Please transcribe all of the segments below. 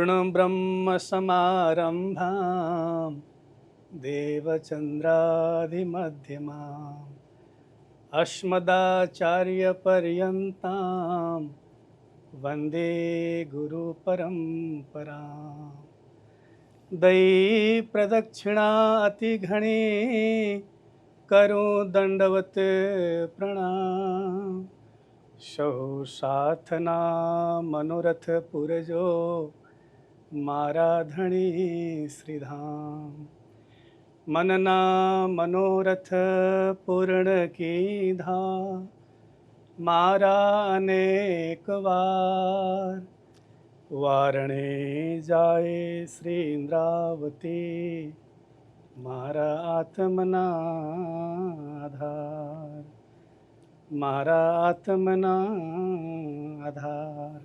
पूर्णब्रह्मसमारम्भां देवचन्द्रादिमध्यमाम् अस्मदाचार्यपर्यन्तां वन्दे गुरुपरम्पराम्। दयी प्रदक्षिणातिघणे करो दंडवत प्रणाम। सहो साथना मनोरथ पुरजो मारा धणी श्रीधाम। मनना मनोरथ पूर्ण की धा मारा अनेक बार। वारणे जाए श्री इंद्रावती मारा आत्मना आधार। मारा आत्मना आधार।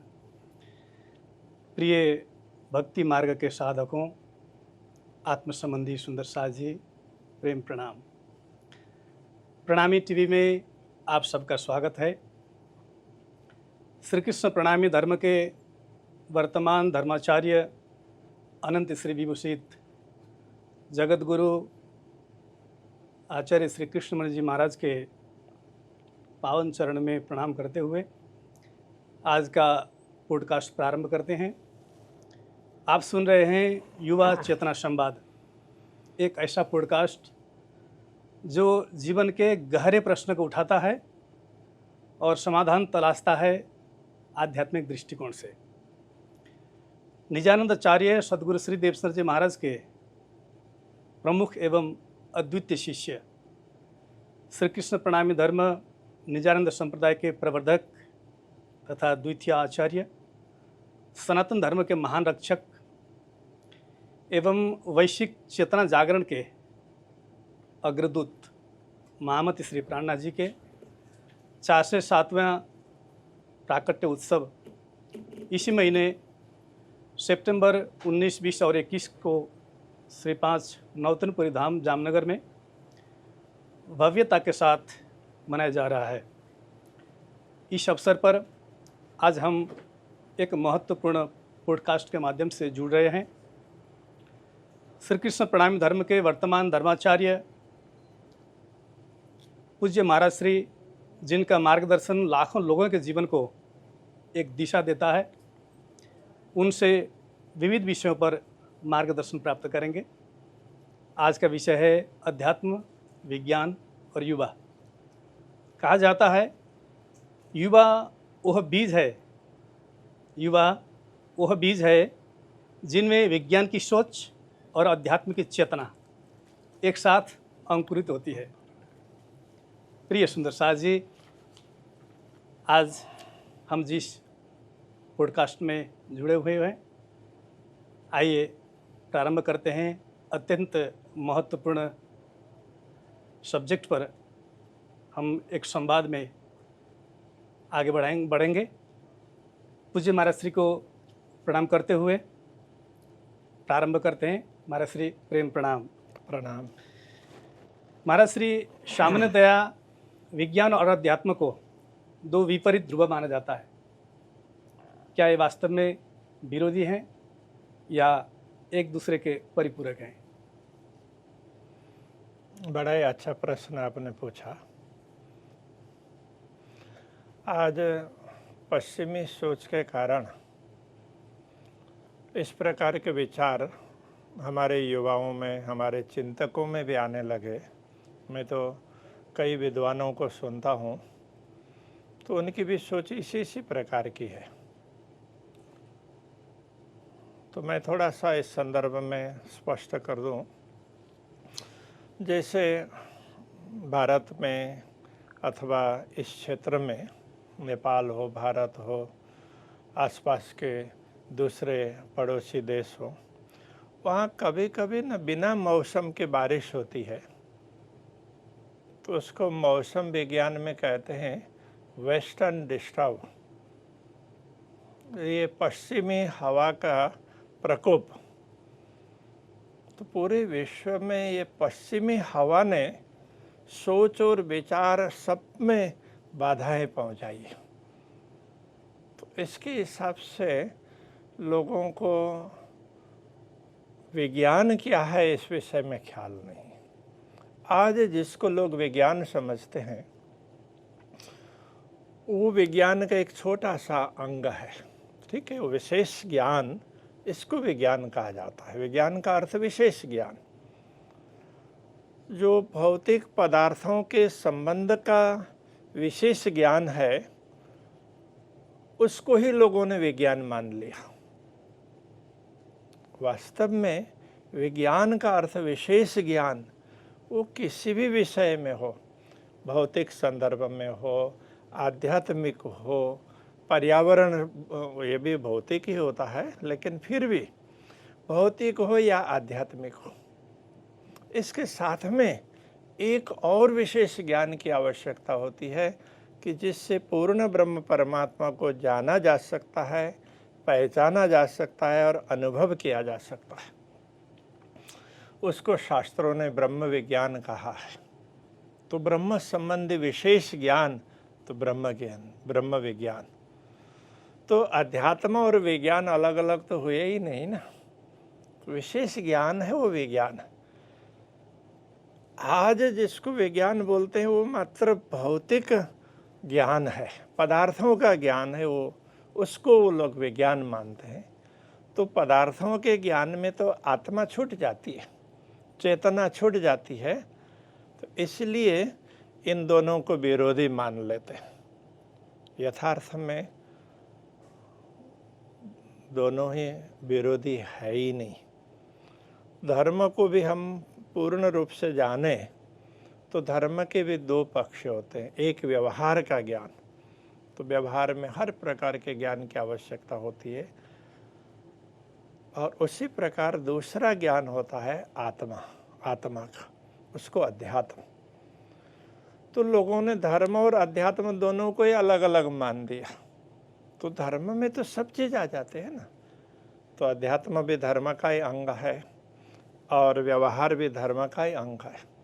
प्रिय भक्ति मार्ग के साधकों, आत्म संबंधी सुंदर साथ जी, प्रेम प्रणाम। प्रणामी टीवी में आप सबका स्वागत है। श्री कृष्ण प्रणामी धर्म के वर्तमान धर्माचार्य अनंत श्री विभूषित जगत गुरु आचार्य श्री कृष्णमणि जी महाराज के पावन चरण में प्रणाम करते हुए आज का पॉडकास्ट प्रारंभ करते हैं। आप सुन रहे हैं युवा चेतना संवाद, एक ऐसा पॉडकास्ट जो जीवन के गहरे प्रश्न को उठाता है और समाधान तलाशता है आध्यात्मिक दृष्टिकोण से। निजानंद आचार्य सद्गुरु श्री देवसर जी महाराज के प्रमुख एवं अद्वितीय शिष्य, श्री कृष्ण प्रणामी धर्म निजानंद संप्रदाय के प्रवर्धक तथा द्वितीय आचार्य, सनातन धर्म के महान रक्षक एवं वैश्विक चेतना जागरण के अग्रदूत महामति श्री प्राणनाथ जी के 407वां प्राकट्य उत्सव इसी महीने सितंबर 19, 20 और 21 को श्री 5 नौतनपुरी धाम जामनगर में भव्यता के साथ मनाया जा रहा है। इस अवसर पर आज हम एक महत्वपूर्ण पॉडकास्ट के माध्यम से जुड़ रहे हैं। श्री कृष्ण प्रणामी धर्म के वर्तमान धर्माचार्य पूज्य महाराज श्री, जिनका मार्गदर्शन लाखों लोगों के जीवन को एक दिशा देता है, उनसे विविध विषयों पर मार्गदर्शन प्राप्त करेंगे। आज का विषय है अध्यात्म, विज्ञान और युवा। कहा जाता है युवा वह बीज है, युवा वह बीज है जिनमें विज्ञान की सोच और अध्यात्म की चेतना एक साथ अंकुरित होती है। प्रिय सुंदर साथ जी, आज हम जिस पॉडकास्ट में जुड़े हुए हैं, आइए प्रारंभ करते हैं। अत्यंत महत्वपूर्ण सब्जेक्ट पर हम एक संवाद में आगे बढ़ेंगे। पूज्य महाराज श्री को प्रणाम करते हुए प्रारंभ करते हैं। महाराज श्री प्रेम प्रणाम। प्रणाम। महाराज श्री, सामान्यतया विज्ञान और अध्यात्म को दो विपरीत ध्रुव माना जाता है। क्या ये वास्तव में विरोधी हैं या एक दूसरे के परिपूरक हैं? बड़ा ही अच्छा प्रश्न आपने पूछा। आज पश्चिमी सोच के कारण इस प्रकार के विचार हमारे युवाओं में, हमारे चिंतकों में भी आने लगे। मैं तो कई विद्वानों को सुनता हूँ तो उनकी भी सोच इसी प्रकार की है। तो मैं थोड़ा सा इस संदर्भ में स्पष्ट कर दूं। जैसे भारत में अथवा इस क्षेत्र में, नेपाल हो, भारत हो, आसपास के दूसरे पड़ोसी देश हो, वहाँ कभी कभी न बिना मौसम के बारिश होती है। तो उसको मौसम विज्ञान में कहते हैं वेस्टर्न डिस्टर्ब। ये पश्चिमी हवा का प्रकोप। तो पूरे विश्व में ये पश्चिमी हवा ने सोच और विचार सब में बाधाएं पहुंचाई। तो इसके हिसाब से लोगों को विज्ञान क्या है इस विषय में ख्याल नहीं। आज जिसको लोग विज्ञान समझते हैं वो विज्ञान का एक छोटा सा अंग है, ठीक है। वो विशेष ज्ञान, इसको विज्ञान कहा जाता है। विज्ञान का अर्थ विशेष ज्ञान। जो भौतिक पदार्थों के संबंध का विशेष ज्ञान है उसको ही लोगों ने विज्ञान मान लिया। वास्तव में विज्ञान का अर्थ विशेष ज्ञान, वो किसी भी विषय में हो, भौतिक संदर्भ में हो, आध्यात्मिक हो, पर्यावरण, ये भी भौतिक ही होता है, लेकिन फिर भी भौतिक हो या आध्यात्मिक हो, इसके साथ में एक और विशेष ज्ञान की आवश्यकता होती है कि जिससे पूर्ण ब्रह्म परमात्मा को जाना जा सकता है, पहचाना जा सकता है और अनुभव किया जा सकता है। उसको शास्त्रों ने ब्रह्म विज्ञान कहा है। तो ब्रह्म संबंधी विशेष ज्ञान तो ब्रह्म ज्ञान, ब्रह्म विज्ञान। तो अध्यात्म और विज्ञान अलग अलग तो हुए ही नहीं ना, विशेष ज्ञान है वो विज्ञान। आज जिसको विज्ञान बोलते हैं वो मात्र भौतिक ज्ञान है, पदार्थों का ज्ञान है, वो उसको वो लोग विज्ञान मानते हैं। तो पदार्थों के ज्ञान में तो आत्मा छूट जाती है, चेतना छूट जाती है। तो इसलिए इन दोनों को विरोधी मान लेते हैं। यथार्थ में दोनों ही विरोधी है ही नहीं। धर्म को भी हम पूर्ण रूप से जाने तो धर्म के भी दो पक्ष होते हैं। एक व्यवहार का ज्ञान, तो व्यवहार में हर प्रकार के ज्ञान की आवश्यकता होती है, और उसी प्रकार दूसरा ज्ञान होता है आत्मा, आत्मा का, उसको अध्यात्म। तो लोगों ने धर्म और अध्यात्म दोनों को ही अलग अलग मान दिया। तो धर्म में तो सब चीज आ जाते हैं ना, तो अध्यात्म भी धर्म का ही अंग है और व्यवहार भी धर्म का ही अंग है।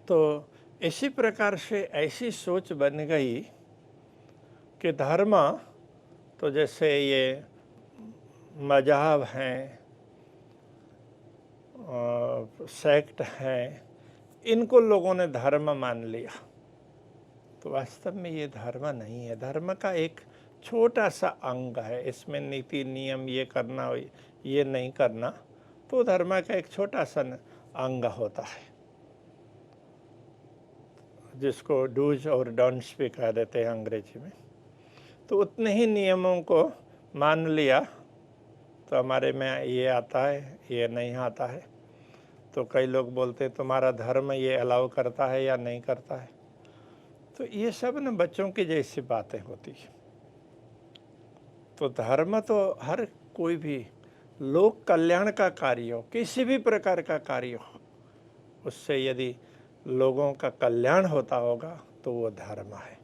तो इसी प्रकार से ऐसी सोच बन गई कि धर्म तो जैसे ये मजहब हैं, सेक्ट हैं, इनको लोगों ने धर्म मान लिया। तो वास्तव में ये धर्म नहीं है, धर्म का एक छोटा सा अंग है। इसमें नीति नियम, ये करना ये नहीं करना, तो धर्म का एक छोटा सा अंग होता है, जिसको डूज और डोंट्स भी कह देते हैं अंग्रेजी में। तो उतने ही नियमों को मान लिया तो हमारे में ये आता है, ये नहीं आता है। तो कई लोग बोलते तुम्हारा धर्म ये अलाउ करता है या नहीं करता है। तो ये सब न बच्चों की जैसी बातें होती है। तो धर्म तो हर कोई भी लोक कल्याण का कार्य हो, किसी भी प्रकार का कार्य हो, उससे यदि लोगों का कल्याण होता होगा तो वो धर्म है।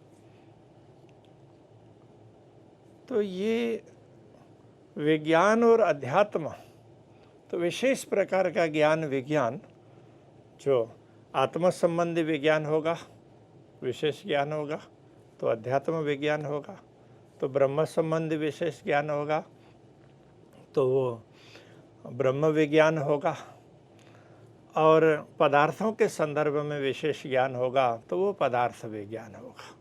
तो ये विज्ञान और अध्यात्म, तो विशेष प्रकार का ज्ञान विज्ञान जो आत्म संबंधी विज्ञान होगा, विशेष ज्ञान होगा, तो अध्यात्म विज्ञान होगा। तो ब्रह्म संबंधी विशेष ज्ञान होगा तो वो ब्रह्म विज्ञान होगा, और पदार्थों के संदर्भ में विशेष ज्ञान होगा तो वो पदार्थ विज्ञान होगा।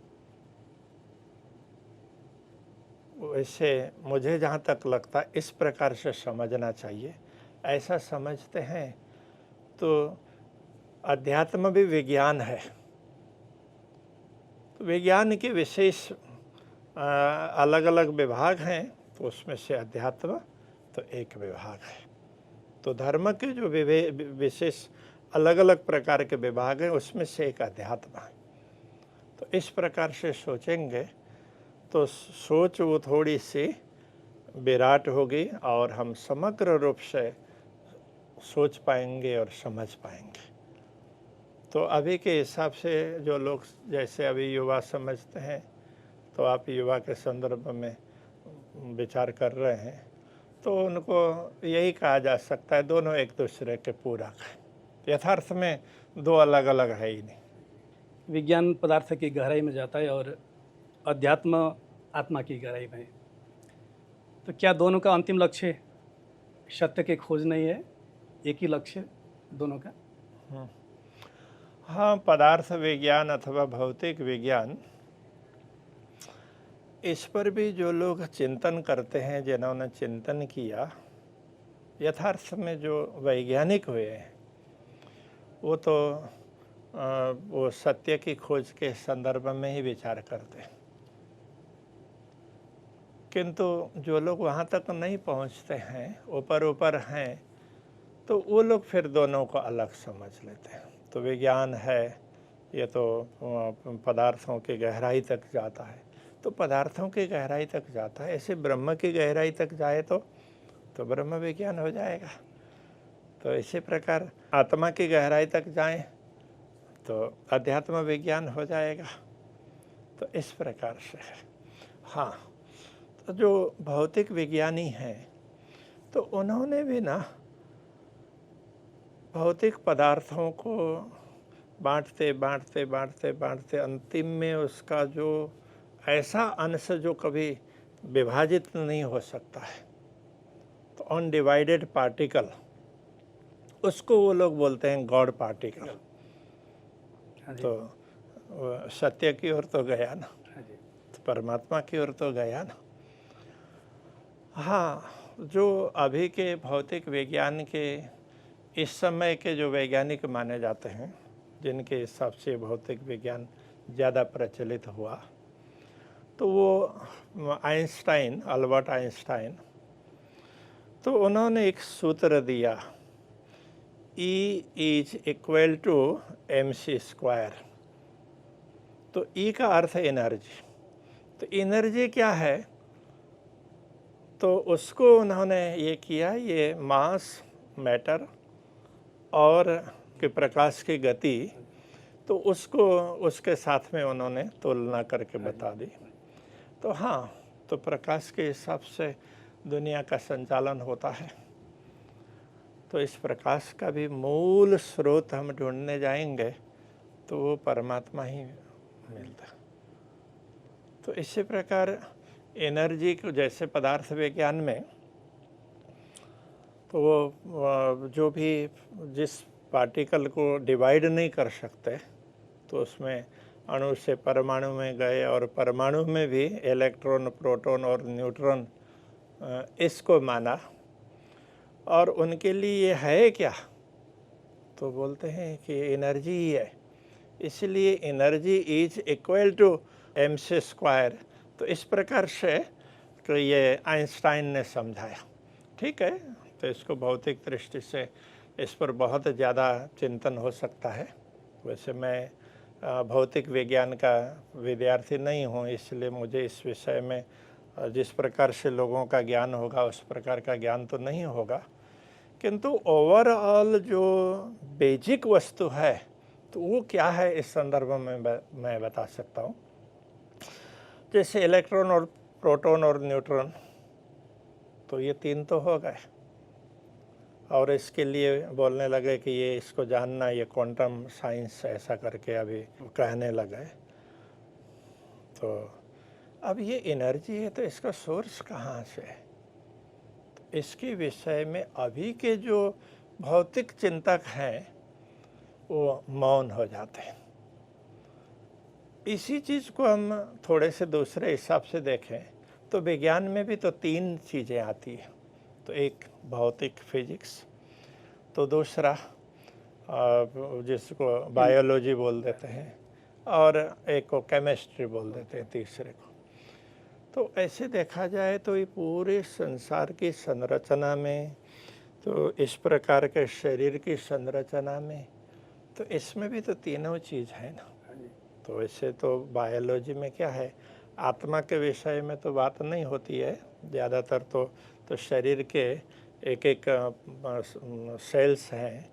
वैसे मुझे जहाँ तक लगता है इस प्रकार से समझना चाहिए। ऐसा समझते हैं तो अध्यात्म भी विज्ञान है। तो विज्ञान के विशेष अलग अलग विभाग हैं, तो उसमें से अध्यात्म तो एक विभाग है। तो धर्म के जो विशेष अलग अलग प्रकार के विभाग हैं उसमें से एक अध्यात्म है। तो इस प्रकार से सोचेंगे तो सोच वो थोड़ी सी विराट होगी और हम समग्र रूप से सोच पाएंगे और समझ पाएंगे। तो अभी के हिसाब से जो लोग जैसे अभी युवा समझते हैं, तो आप युवा के संदर्भ में विचार कर रहे हैं, तो उनको यही कहा जा सकता है दोनों एक दूसरे के पूरक हैं। यथार्थ में दो अलग अलग है ही नहीं। विज्ञान पदार्थ की गहराई में जाता है और अध्यात्म आत्मा की गहराई में। तो क्या दोनों का अंतिम लक्ष्य सत्य की खोज नहीं है, एक ही लक्ष्य दोनों का? हाँ, पदार्थ विज्ञान अथवा भौतिक विज्ञान, इस पर भी जो लोग चिंतन करते हैं, जिन्होंने चिंतन किया, यथार्थ में जो वैज्ञानिक हुए हैं वो तो वो सत्य की खोज के संदर्भ में ही विचार करते हैं। किंतु जो लोग वहाँ तक नहीं पहुँचते हैं, ऊपर ऊपर हैं, तो वो लोग फिर दोनों को अलग समझ लेते हैं। तो विज्ञान है ये तो पदार्थों की गहराई तक जाता है, तो पदार्थों की गहराई तक जाता है, ऐसे ब्रह्म की गहराई तक जाए तो ब्रह्म विज्ञान हो जाएगा। तो इसी प्रकार आत्मा की गहराई तक जाएं तो अध्यात्म विज्ञान हो जाएगा। तो इस प्रकार से हाँ, तो जो भौतिक विज्ञानी हैं तो उन्होंने भी ना भौतिक पदार्थों को बांटते बांटते बांटते बांटते अंतिम में उसका जो ऐसा अंश जो कभी विभाजित नहीं हो सकता है, तो अनडिवाइडेड पार्टिकल, उसको वो लोग बोलते हैं गॉड पार्टिकल। तो सत्य की ओर तो गया ना, तो परमात्मा की ओर तो गया ना। हाँ, जो अभी के भौतिक विज्ञान के इस समय के जो वैज्ञानिक माने जाते हैं, जिनके हिसाब से भौतिक विज्ञान ज़्यादा प्रचलित हुआ, तो वो आइंस्टाइन, अल्बर्ट आइंस्टाइन, तो उन्होंने एक सूत्र दिया, E is equal to mc²। तो E का अर्थ है एनर्जी। तो एनर्जी क्या है, तो उसको उन्होंने ये किया, ये मास, मैटर और के प्रकाश की गति, तो उसको उसके साथ में उन्होंने तुलना करके बता दी। तो हाँ, तो प्रकाश के हिसाब से दुनिया का संचालन होता है। तो इस प्रकाश का भी मूल स्रोत हम ढूंढने जाएंगे तो वो परमात्मा ही मिलता। तो इसी प्रकार एनर्जी को जैसे पदार्थ विज्ञान में, तो वो जो भी जिस पार्टिकल को डिवाइड नहीं कर सकते, तो उसमें अणु से परमाणु में गए, और परमाणु में भी इलेक्ट्रॉन, प्रोटॉन और न्यूट्रॉन इसको माना, और उनके लिए ये है क्या, तो बोलते हैं कि एनर्जी ही है। इसलिए energy is equal to mc²। तो इस प्रकार से तो ये आइंस्टाइन ने समझाया। ठीक है, तो इसको भौतिक दृष्टि से इस पर बहुत ज़्यादा चिंतन हो सकता है। वैसे मैं भौतिक विज्ञान का विद्यार्थी नहीं हूँ, इसलिए मुझे इस विषय में जिस प्रकार से लोगों का ज्ञान होगा उस प्रकार का ज्ञान तो नहीं होगा, किंतु ओवरऑल जो बेसिक वस्तु है तो वो क्या है इस संदर्भ में मैं बता सकता हूँ। जैसे इलेक्ट्रॉन और प्रोटॉन और न्यूट्रॉन, तो ये तीन तो हो गए, और इसके लिए बोलने लगे कि ये इसको जानना, ये क्वांटम साइंस ऐसा करके अभी कहने लगे। तो अब ये एनर्जी है, तो इसका सोर्स कहाँ से है, तो इसके विषय में अभी के जो भौतिक चिंतक हैं वो मौन हो जाते हैं। इसी चीज़ को हम थोड़े से दूसरे हिसाब से देखें तो विज्ञान में भी तो तीन चीज़ें आती हैं। तो एक भौतिक फिजिक्स, तो दूसरा जिसको बायोलॉजी बोल देते हैं, और एक को केमिस्ट्री बोल देते हैं तीसरे को। तो ऐसे देखा जाए तो ये पूरे संसार की संरचना में, तो इस प्रकार के शरीर की संरचना में, तो इसमें भी तो तीनों चीज़ है ना। तो वैसे तो बायोलॉजी में क्या है, आत्मा के विषय में तो बात नहीं होती है ज़्यादातर, तो शरीर के एक एक सेल्स हैं,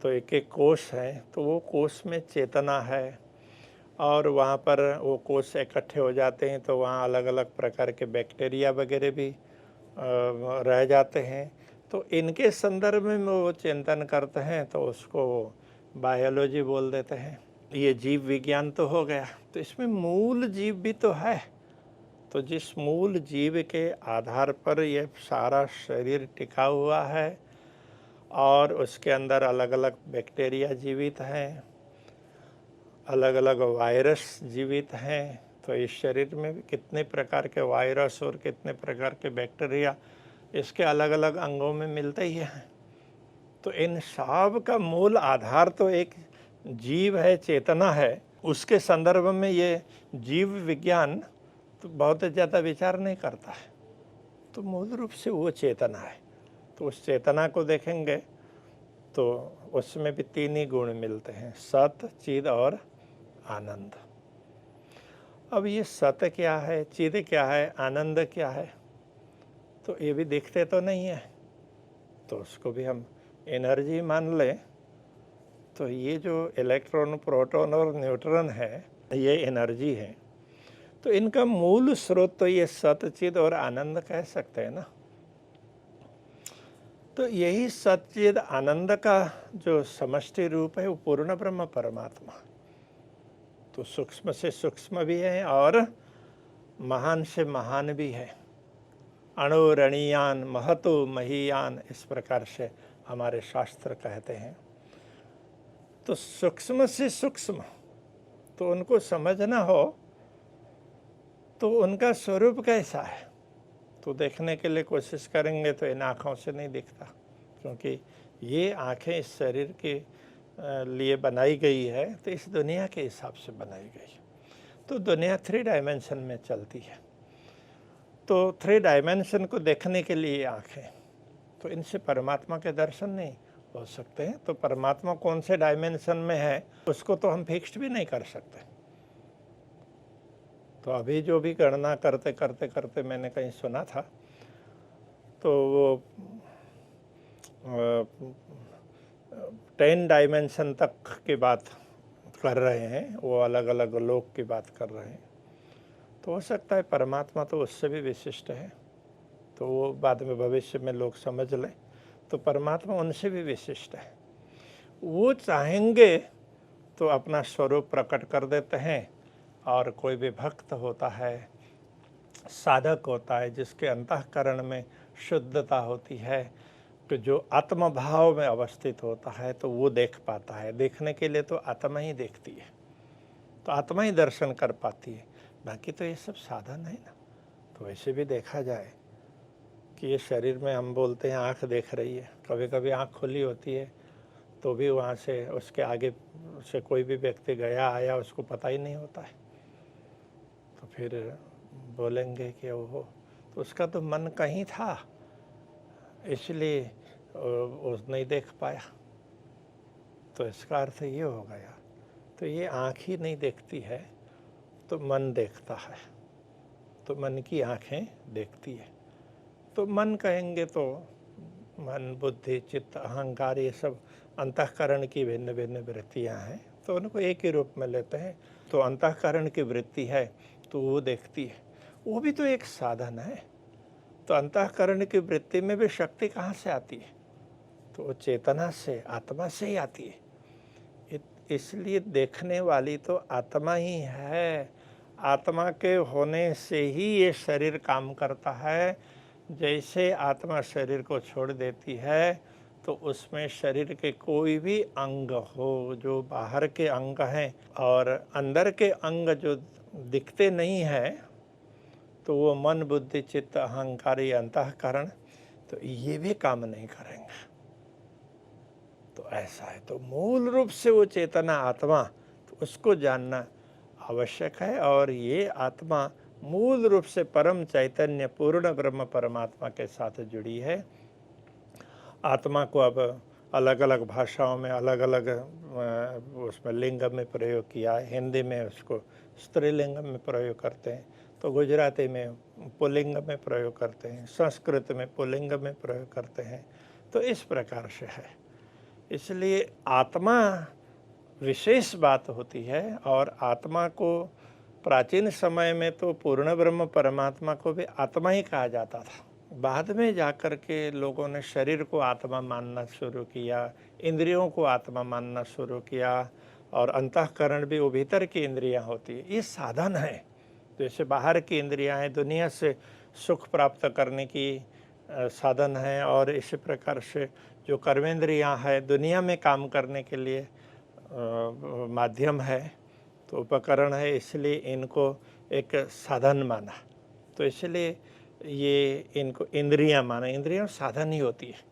तो एक एक कोष हैं, तो वो कोष में चेतना है, और वहाँ पर वो कोष इकट्ठे हो जाते हैं तो वहाँ अलग अलग प्रकार के बैक्टीरिया वगैरह भी रह जाते हैं। तो इनके संदर्भ में वो चिंतन करते हैं, तो उसको बायोलॉजी बोल देते हैं। ये जीव विज्ञान तो हो गया, तो इसमें मूल जीव भी तो है। तो जिस मूल जीव के आधार पर ये सारा शरीर टिका हुआ है और उसके अंदर अलग अलग बैक्टीरिया जीवित हैं, अलग अलग वायरस जीवित हैं, तो इस शरीर में भी कितने प्रकार के वायरस और कितने प्रकार के बैक्टीरिया इसके अलग अलग अंगों में मिलते ही हैं। तो इन सब का मूल आधार तो एक जीव है, चेतना है। उसके संदर्भ में ये जीव विज्ञान तो बहुत ज़्यादा विचार नहीं करता है, तो मूल रूप से वो चेतना है। तो उस चेतना को देखेंगे तो उसमें भी 3 ही गुण मिलते हैं, सत, चिद और आनंद। अब ये सत्य क्या है, चिद क्या है, आनंद क्या है, तो ये भी दिखते तो नहीं है, तो उसको भी हम एनर्जी मान लें। तो ये जो इलेक्ट्रॉन, प्रोटॉन और न्यूट्रॉन है, ये एनर्जी है। तो इनका मूल स्रोत तो ये सत्य, चिद और आनंद कह सकते हैं ना। तो यही सच्चिद आनंद का जो समष्टि रूप है वो पूर्ण ब्रह्म परमात्मा, तो सूक्ष्म से सूक्ष्म भी है और महान से महान भी है। अणुरणीयान महतो महीयान, इस प्रकार से हमारे शास्त्र कहते हैं। तो सूक्ष्म से सूक्ष्म, तो उनको समझना हो तो उनका स्वरूप कैसा है, तो देखने के लिए कोशिश करेंगे तो इन आँखों से नहीं दिखता, क्योंकि ये आँखें इस शरीर के लिए बनाई गई है, तो इस दुनिया के हिसाब से बनाई गई। तो दुनिया 3 डायमेंशन में चलती है, तो 3 डायमेंशन को देखने के लिए आँखें, तो इनसे परमात्मा के दर्शन नहीं हो सकते हैं। तो परमात्मा कौन से डायमेंशन में है उसको तो हम फिक्स्ड भी नहीं कर सकते। तो अभी जो भी गणना करते करते करते मैंने कहीं सुना था, तो वो 10 डायमेंशन तक की बात कर रहे हैं, वो अलग अलग लोक की बात कर रहे हैं। तो हो सकता है परमात्मा तो उससे भी विशिष्ट है, तो वो बाद में भविष्य में लोग समझ लें। तो परमात्मा उनसे भी विशिष्ट है। वो चाहेंगे तो अपना स्वरूप प्रकट कर देते हैं, और कोई भी भक्त होता है, साधक होता है, जिसके अंतःकरण में शुद्धता होती है, तो जो आत्म भाव में अवस्थित होता है, तो वो देख पाता है। देखने के लिए तो आत्मा ही देखती है, तो आत्मा ही दर्शन कर पाती है, बाकी तो ये सब साधन है ना। तो वैसे भी देखा जाए कि ये शरीर में हम बोलते हैं आँख देख रही है, कभी कभी आँख खुली होती है तो भी वहाँ से उसके आगे से कोई भी व्यक्ति गया आया उसको पता ही नहीं होता है। तो फिर बोलेंगे कि ओहो, तो उसका तो मन कहीं था, इसलिए वो नहीं देख पाया। तो इसका अर्थ ये हो गया, तो ये आँख ही नहीं देखती है, तो मन देखता है, तो मन की आँखें देखती है। तो मन कहेंगे तो मन, बुद्धि, चित्त, अहंकार, ये सब अंतःकरण की भिन्न भिन्न वृत्तियाँ हैं, तो उनको एक ही रूप में लेते हैं। तो अंतःकरण की वृत्ति है तो वो देखती है, वो भी तो एक साधन है। तो अंतःकरण की वृत्ति में भी शक्ति कहाँ से आती है, तो वो चेतना से, आत्मा से ही आती है। इसलिए देखने वाली तो आत्मा ही है। आत्मा के होने से ही ये शरीर काम करता है। जैसे आत्मा शरीर को छोड़ देती है तो उसमें शरीर के कोई भी अंग हो, जो बाहर के अंग हैं और अंदर के अंग जो दिखते नहीं हैं, तो वो मन, बुद्धि, चित्त, अहंकार, ये अंतःकरण, तो ये भी काम नहीं करेंगे। तो ऐसा है, तो मूल रूप से वो चेतना आत्मा, तो उसको जानना आवश्यक है। और ये आत्मा मूल रूप से परम चैतन्य पूर्ण ब्रह्म परमात्मा के साथ जुड़ी है। आत्मा को अब अलग अलग भाषाओं में अलग अलग उसमें लिंग में प्रयोग किया है। हिंदी में उसको स्त्रीलिंग में प्रयोग करते हैं, तो गुजराती में पुल्लिंग में प्रयोग करते हैं, संस्कृत में पुल्लिंग में प्रयोग करते हैं। तो इस प्रकार से है। इसलिए आत्मा विशेष बात होती है। और आत्मा को प्राचीन समय में तो पूर्ण ब्रह्म परमात्मा को भी आत्मा ही कहा जाता था। बाद में जाकर के लोगों ने शरीर को आत्मा मानना शुरू किया, इंद्रियों को आत्मा मानना शुरू किया, और अंतःकरण भी वो भीतर की इंद्रियां होती है, ये साधन है। जैसे बाहर की इंद्रियां हैं दुनिया से सुख प्राप्त करने की साधन है, और इसी प्रकार से जो कर्मेंद्रियां हैं दुनिया में काम करने के लिए माध्यम है, तो उपकरण है, इसलिए इनको एक साधन माना। तो इसलिए ये इनको इंद्रियां माना। इंद्रियां साधन ही होती है।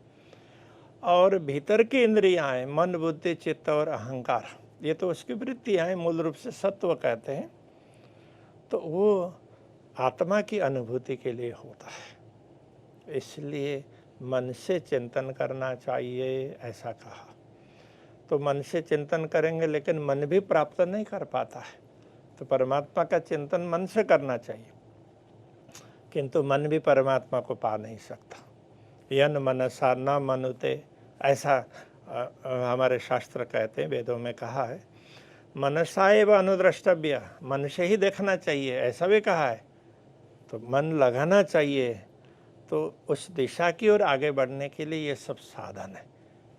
और भीतर की इंद्रियां हैं मन, बुद्धि, चित्त और अहंकार, ये तो उसकी वृत्तियां हैं, मूल रूप से सत्व कहते हैं। तो वो आत्मा की अनुभूति के लिए होता है, इसलिए मन से चिंतन करना चाहिए, ऐसा कहा। तो मन से चिंतन करेंगे लेकिन मन भी प्राप्त नहीं कर पाता है, तो परमात्मा का चिंतन मन से करना चाहिए, किंतु मन भी परमात्मा को पा नहीं सकता। यन मनसा न मनुते, ऐसा हमारे शास्त्र कहते हैं, वेदों में कहा है। मनसा एव अनुद्रष्टव्य, मन से ही देखना चाहिए, ऐसा भी कहा है। तो मन लगाना चाहिए, तो उस दिशा की ओर आगे बढ़ने के लिए ये सब साधन है,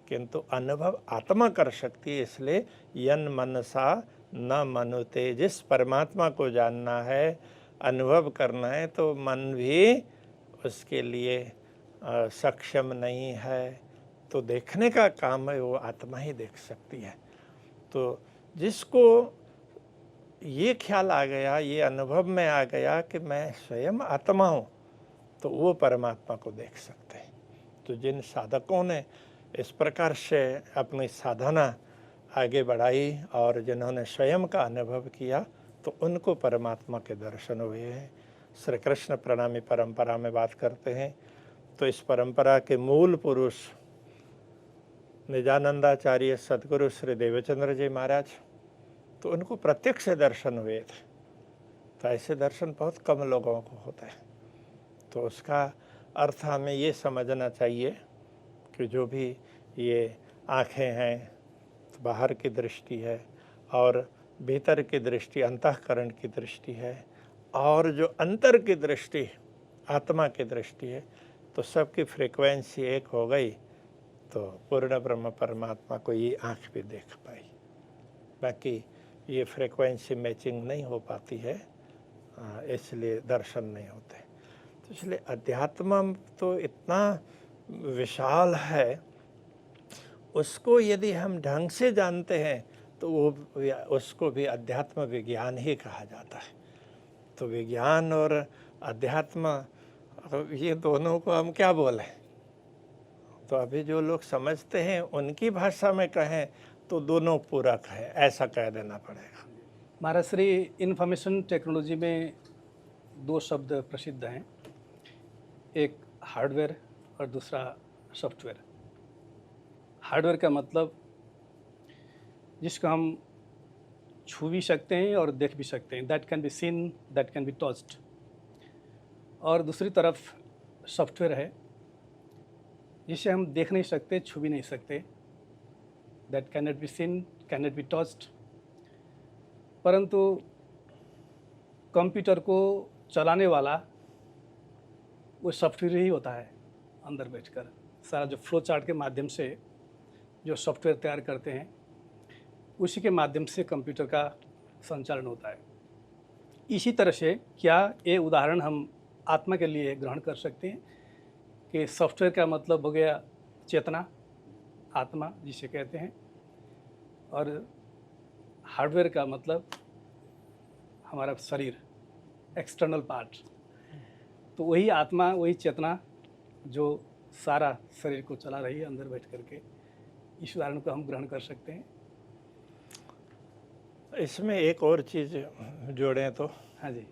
किंतु अनुभव आत्मा कर सकती है। इसलिए यन मनसा न मनुते, जिस परमात्मा को जानना है, अनुभव करना है, तो मन भी उसके लिए सक्षम नहीं है। तो देखने का काम है वो आत्मा ही देख सकती है। तो जिसको ये ख्याल आ गया, ये अनुभव में आ गया कि मैं स्वयं आत्मा हूँ, तो वो परमात्मा को देख सकते हैं। तो जिन साधकों ने इस प्रकार से अपनी साधना आगे बढ़ाई और जिन्होंने स्वयं का अनुभव किया, तो उनको परमात्मा के दर्शन हुए हैं। श्री कृष्ण प्रणामी परंपरा में बात करते हैं, तो इस परंपरा के मूल पुरुष निजानंदाचार्य सदगुरु श्री देवचंद्र जी महाराज, तो उनको प्रत्यक्ष दर्शन हुए थे। तो ऐसे दर्शन बहुत कम लोगों को होते हैं। तो उसका अर्थ हमें ये समझना चाहिए कि जो भी ये आँखें हैं, तो बाहर की दृष्टि है, और भीतर की दृष्टि अंतःकरण की दृष्टि है, और जो अंतर की दृष्टि आत्मा की दृष्टि है, तो सबकी फ्रीक्वेंसी एक हो गई, तो पूर्ण ब्रह्म परमात्मा को ये आँख भी देख पाई। बाकी ये फ्रीक्वेंसी मैचिंग नहीं हो पाती है, इसलिए दर्शन नहीं होते। तो इसलिए अध्यात्म तो इतना विशाल है, उसको यदि हम ढंग से जानते हैं तो वो उसको भी अध्यात्म विज्ञान ही कहा जाता है। तो विज्ञान और अध्यात्म, ये दोनों को हम क्या बोलें? तो अभी जो लोग समझते हैं उनकी भाषा में कहें तो दोनों पूरक है, ऐसा कह देना पड़ेगा। महाराज श्री, इंफॉर्मेशन टेक्नोलॉजी में दो शब्द प्रसिद्ध हैं, एक हार्डवेयर और दूसरा सॉफ्टवेयर। हार्डवेयर का मतलब जिसको हम छू भी सकते हैं और देख भी सकते हैं, that can be seen, that can be touched. और दूसरी तरफ सॉफ्टवेयर है जिसे हम देख नहीं सकते, छू भी नहीं सकते, that can not be seen, can not be touched. परंतु कंप्यूटर को चलाने वाला वो सॉफ्टवेयर ही होता है। अंदर बैठकर सारा जो फ्लो चार्ट के माध्यम से जो सॉफ्टवेयर तैयार करते हैं, उसी के माध्यम से कंप्यूटर का संचालन होता है। इसी तरह से क्या ये उदाहरण हम आत्मा के लिए ग्रहण कर सकते हैं कि सॉफ्टवेयर का मतलब हो गया चेतना, आत्मा जिसे कहते हैं, और हार्डवेयर का मतलब हमारा शरीर, एक्सटर्नल पार्ट। तो वही आत्मा, वही चेतना जो सारा शरीर को चला रही है अंदर बैठ करके, इस उदाहरण को हम ग्रहण कर सकते हैं। इसमें एक और चीज़ जोड़ें तो, हाँ जी,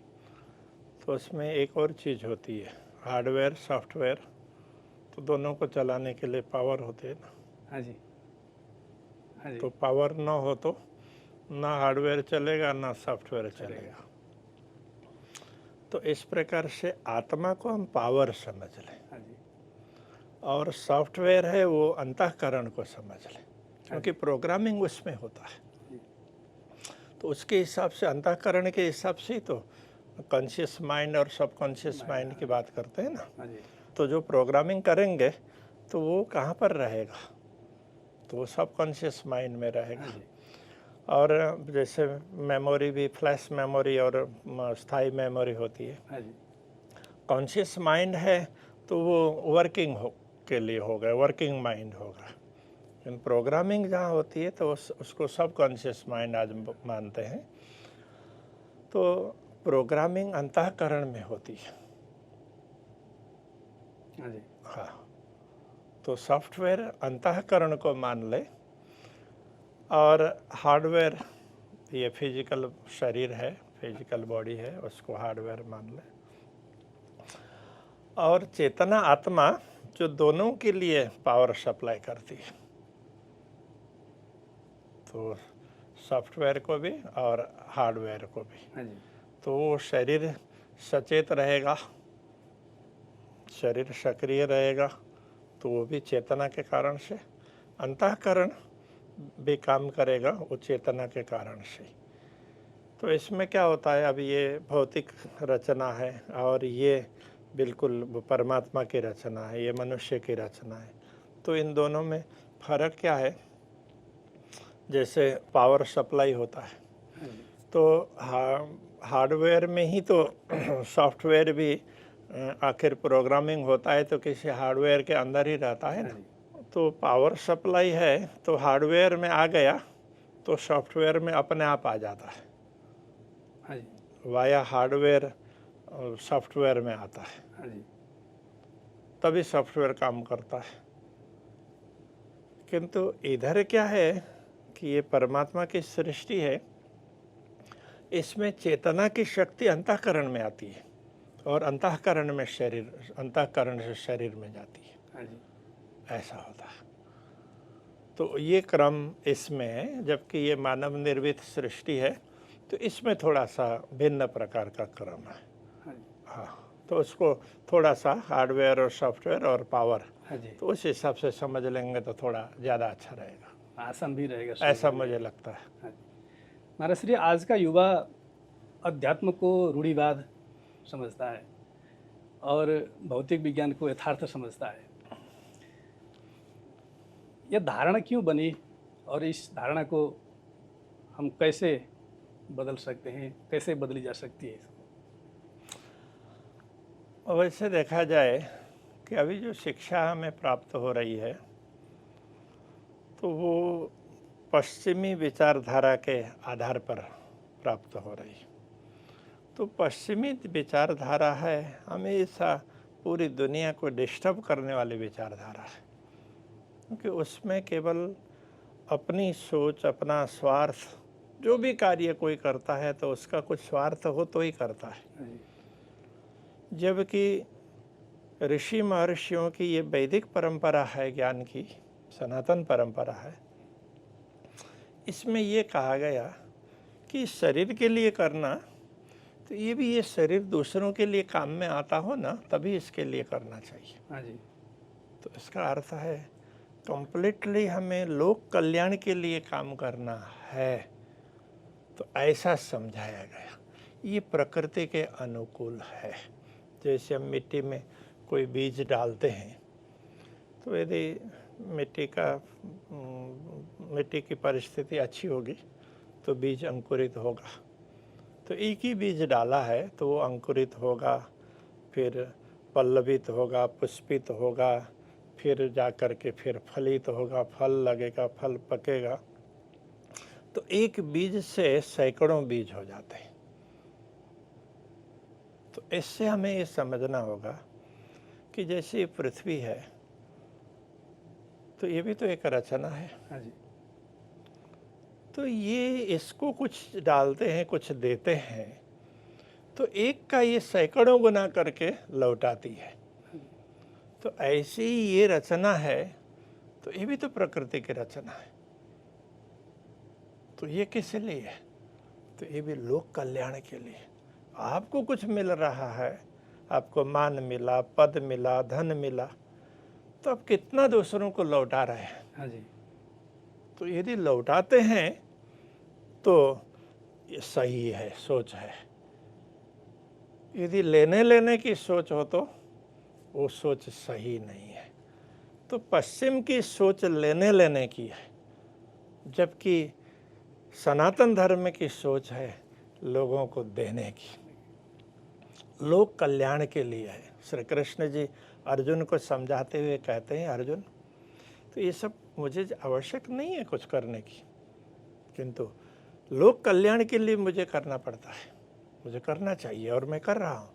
तो उसमें एक और चीज़ होती है, हार्डवेयर सॉफ्टवेयर, तो दोनों को चलाने के लिए पावर होते है ना। हाँ जी, हाँ जी। तो पावर ना हो तो ना हार्डवेयर चलेगा ना सॉफ्टवेयर चलेगा। तो इस प्रकार से आत्मा को हम पावर समझ लें, हाँ जी, और सॉफ्टवेयर है वो अंतःकरण को समझ लें, क्योंकि प्रोग्रामिंग उसमें होता है। तो उसके हिसाब से, अंतःकरण के हिसाब से ही तो कॉन्शियस माइंड और सबकॉन्शियस माइंड की बात करते हैं ना। हाँ जी। तो जो प्रोग्रामिंग करेंगे तो वो कहाँ पर रहेगा? तो वो सबकॉन्शियस माइंड में रहेगा। और जैसे मेमोरी भी फ्लैश मेमोरी और स्थायी मेमोरी होती है। हाँ जी। कॉन्शियस माइंड है तो वो वर्किंग के लिए होगा, वर्किंग माइंड होगा। लेकिन प्रोग्रामिंग जहाँ होती है तो उसको सब कॉन्शियस माइंड आज मानते हैं। तो प्रोग्रामिंग अंतःकरण में होती है। हाँ जी। हाँ, तो सॉफ्टवेयर अंतःकरण को मान ले और हार्डवेयर ये फिजिकल शरीर है, फिजिकल बॉडी है, उसको हार्डवेयर मान ले। और चेतना आत्मा जो दोनों के लिए पावर सप्लाई करती है, तो सॉफ्टवेयर को भी और हार्डवेयर को भी। हाँ जी। तो वो शरीर सचेत रहेगा, शरीर सक्रिय रहेगा, तो वो भी चेतना के कारण से। अंतःकरण भी काम करेगा वो चेतना के कारण से। तो इसमें क्या होता है, अब ये भौतिक रचना है और ये बिल्कुल परमात्मा की रचना है, ये मनुष्य की रचना है। तो इन दोनों में फ़र्क क्या है? जैसे पावर सप्लाई होता है हाँ जी। तो हार्डवेयर में ही तो सॉफ्टवेयर भी आखिर प्रोग्रामिंग होता है तो किसी हार्डवेयर के अंदर ही रहता है हाँ ना। जी। तो पावर सप्लाई है तो हार्डवेयर में आ गया तो सॉफ्टवेयर में अपने आप आ जाता है, हाँ जी। वाया हार्डवेयर सॉफ्टवेयर में आता है, हाँ जी। तभी सॉफ्टवेयर काम करता है। किंतु इधर क्या है कि ये परमात्मा की सृष्टि है, इसमें चेतना की शक्ति अंतःकरण में आती है और अंतःकरण में शरीर, अंतःकरण से शरीर में जाती है। हाँ जी। ऐसा होता है। तो ये क्रम इसमें है, जबकि ये मानव निर्मित सृष्टि है तो इसमें थोड़ा सा भिन्न प्रकार का क्रम है। हाँ जी। हाँ, तो उसको थोड़ा सा हार्डवेयर और सॉफ्टवेयर और पावर, हाँ जी। तो उस हिसाब से समझ लेंगे तो थोड़ा ज़्यादा अच्छा रहेगा, आसान भी रहेगा ऐसा समझने में। मुझे लगता है। हाँ जी। महाराज श्री, आज का युवा अध्यात्म को रूढ़िवाद समझता है और भौतिक विज्ञान को यथार्थ समझता है। यह धारणा क्यों बनी और इस धारणा को हम कैसे बदल सकते हैं, कैसे बदली जा सकती है? वैसे देखा जाए कि अभी जो शिक्षा हमें प्राप्त हो रही है तो वो पश्चिमी विचारधारा के आधार पर प्राप्त हो रही है। तो पश्चिमी विचारधारा है हमेशा पूरी दुनिया को डिस्टर्ब करने वाली विचारधारा है, क्योंकि उसमें केवल अपनी सोच, अपना स्वार्थ, जो भी कार्य कोई करता है तो उसका कुछ स्वार्थ हो तो ही करता है। हाँ जी। जबकि ऋषि महर्षियों की ये वैदिक परंपरा है, ज्ञान की सनातन परंपरा है, इसमें ये कहा गया कि शरीर के लिए करना, तो ये भी ये शरीर दूसरों के लिए काम में आता हो ना तभी इसके लिए करना चाहिए। हाँ जी। तो इसका अर्थ है कंप्लीटली हमें लोक कल्याण के लिए काम करना है, तो ऐसा समझाया गया। ये प्रकृति के अनुकूल है। जैसे हम मिट्टी में कोई बीज डालते हैं तो यदि मिट्टी की परिस्थिति अच्छी होगी तो बीज अंकुरित होगा। तो एक ही बीज डाला है तो वो अंकुरित होगा, फिर पल्लवित होगा, पुष्पित होगा, फिर जा कर के फिर फलित होगा, फल लगेगा, फल पकेगा। तो एक बीज से सैकड़ों बीज हो जाते हैं। तो इससे हमें ये समझना होगा कि जैसे पृथ्वी है तो ये भी तो एक रचना है। हाँ जी। तो ये इसको कुछ डालते हैं, कुछ देते हैं, तो एक का ये सैकड़ों गुना करके लौटाती है। तो ऐसी ये रचना है, तो ये भी तो प्रकृति की रचना है। तो ये किस लिए है? तो ये भी लोक कल्याण के लिए। आपको कुछ मिल रहा है, आपको मान मिला, पद मिला, धन मिला, तो आप कितना दूसरों को लौटा रहे हैं। हाँ जी। तो यदि लौटाते हैं तो ये सही है, सोच है। यदि लेने लेने की सोच हो तो वो सोच सही नहीं है। तो पश्चिम की सोच लेने लेने की है, जबकि सनातन धर्म की सोच है लोगों को देने की, लोक कल्याण के लिए है। श्री कृष्ण जी अर्जुन को समझाते हुए कहते हैं, अर्जुन तो ये सब मुझे आवश्यक नहीं है कुछ करने की, किंतु लोक कल्याण के लिए मुझे करना पड़ता है, मुझे करना चाहिए और मैं कर रहा हूँ।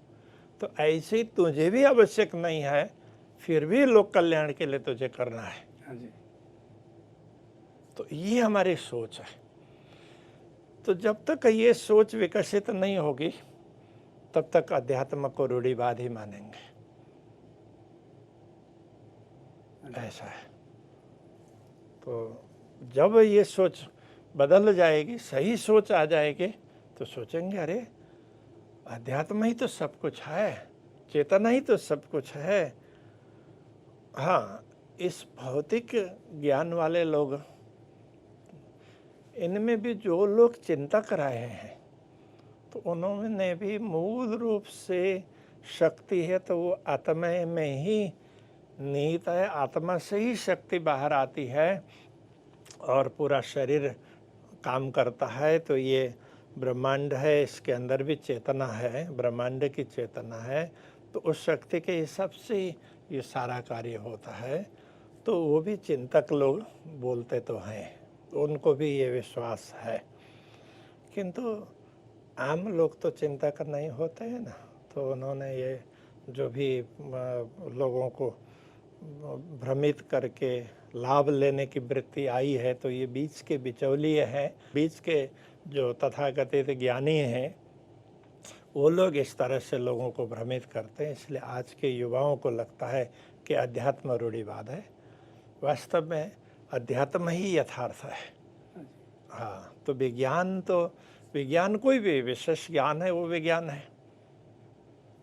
तो ऐसे ही तुझे भी आवश्यक नहीं है, फिर भी लोक कल्याण के लिए तुझे करना है। हाँ जी। तो ये हमारी सोच है। तो जब तक ये सोच विकसित नहीं होगी तब तक अध्यात्म को रूढ़िवाद ही मानेंगे, ऐसा है। तो जब ये सोच बदल जाएगी, सही सोच आ जाएगी, तो सोचेंगे अरे अध्यात्म ही तो सब कुछ है, चेतना ही तो सब कुछ है। हाँ, इस भौतिक ज्ञान वाले लोग, इनमें भी जो लोग चिंता कर रहे हैं तो उन्होंने भी मूल रूप से शक्ति है तो वो आत्मा में ही निहित है, आत्मा से ही शक्ति बाहर आती है और पूरा शरीर काम करता है। तो ये ब्रह्मांड है, इसके अंदर भी चेतना है, ब्रह्मांड की चेतना है, तो उस शक्ति के हिसाब से ही ये सारा कार्य होता है। तो वो भी चिंतक लोग बोलते तो हैं, उनको भी ये विश्वास है, किंतु आम लोग तो चिंतक नहीं होते हैं ना। तो उन्होंने ये जो भी लोगों को भ्रमित करके लाभ लेने की वृत्ति आई है, तो ये बीच के बिचौलिए हैं, बीच के जो तथाकथित ज्ञानी हैं वो लोग इस तरह से लोगों को भ्रमित करते हैं। इसलिए आज के युवाओं को लगता है कि अध्यात्म रूढ़िवाद है, वास्तव में अध्यात्म ही यथार्थ है। हाँ, तो विज्ञान कोई भी विशेष ज्ञान है, वो विज्ञान है।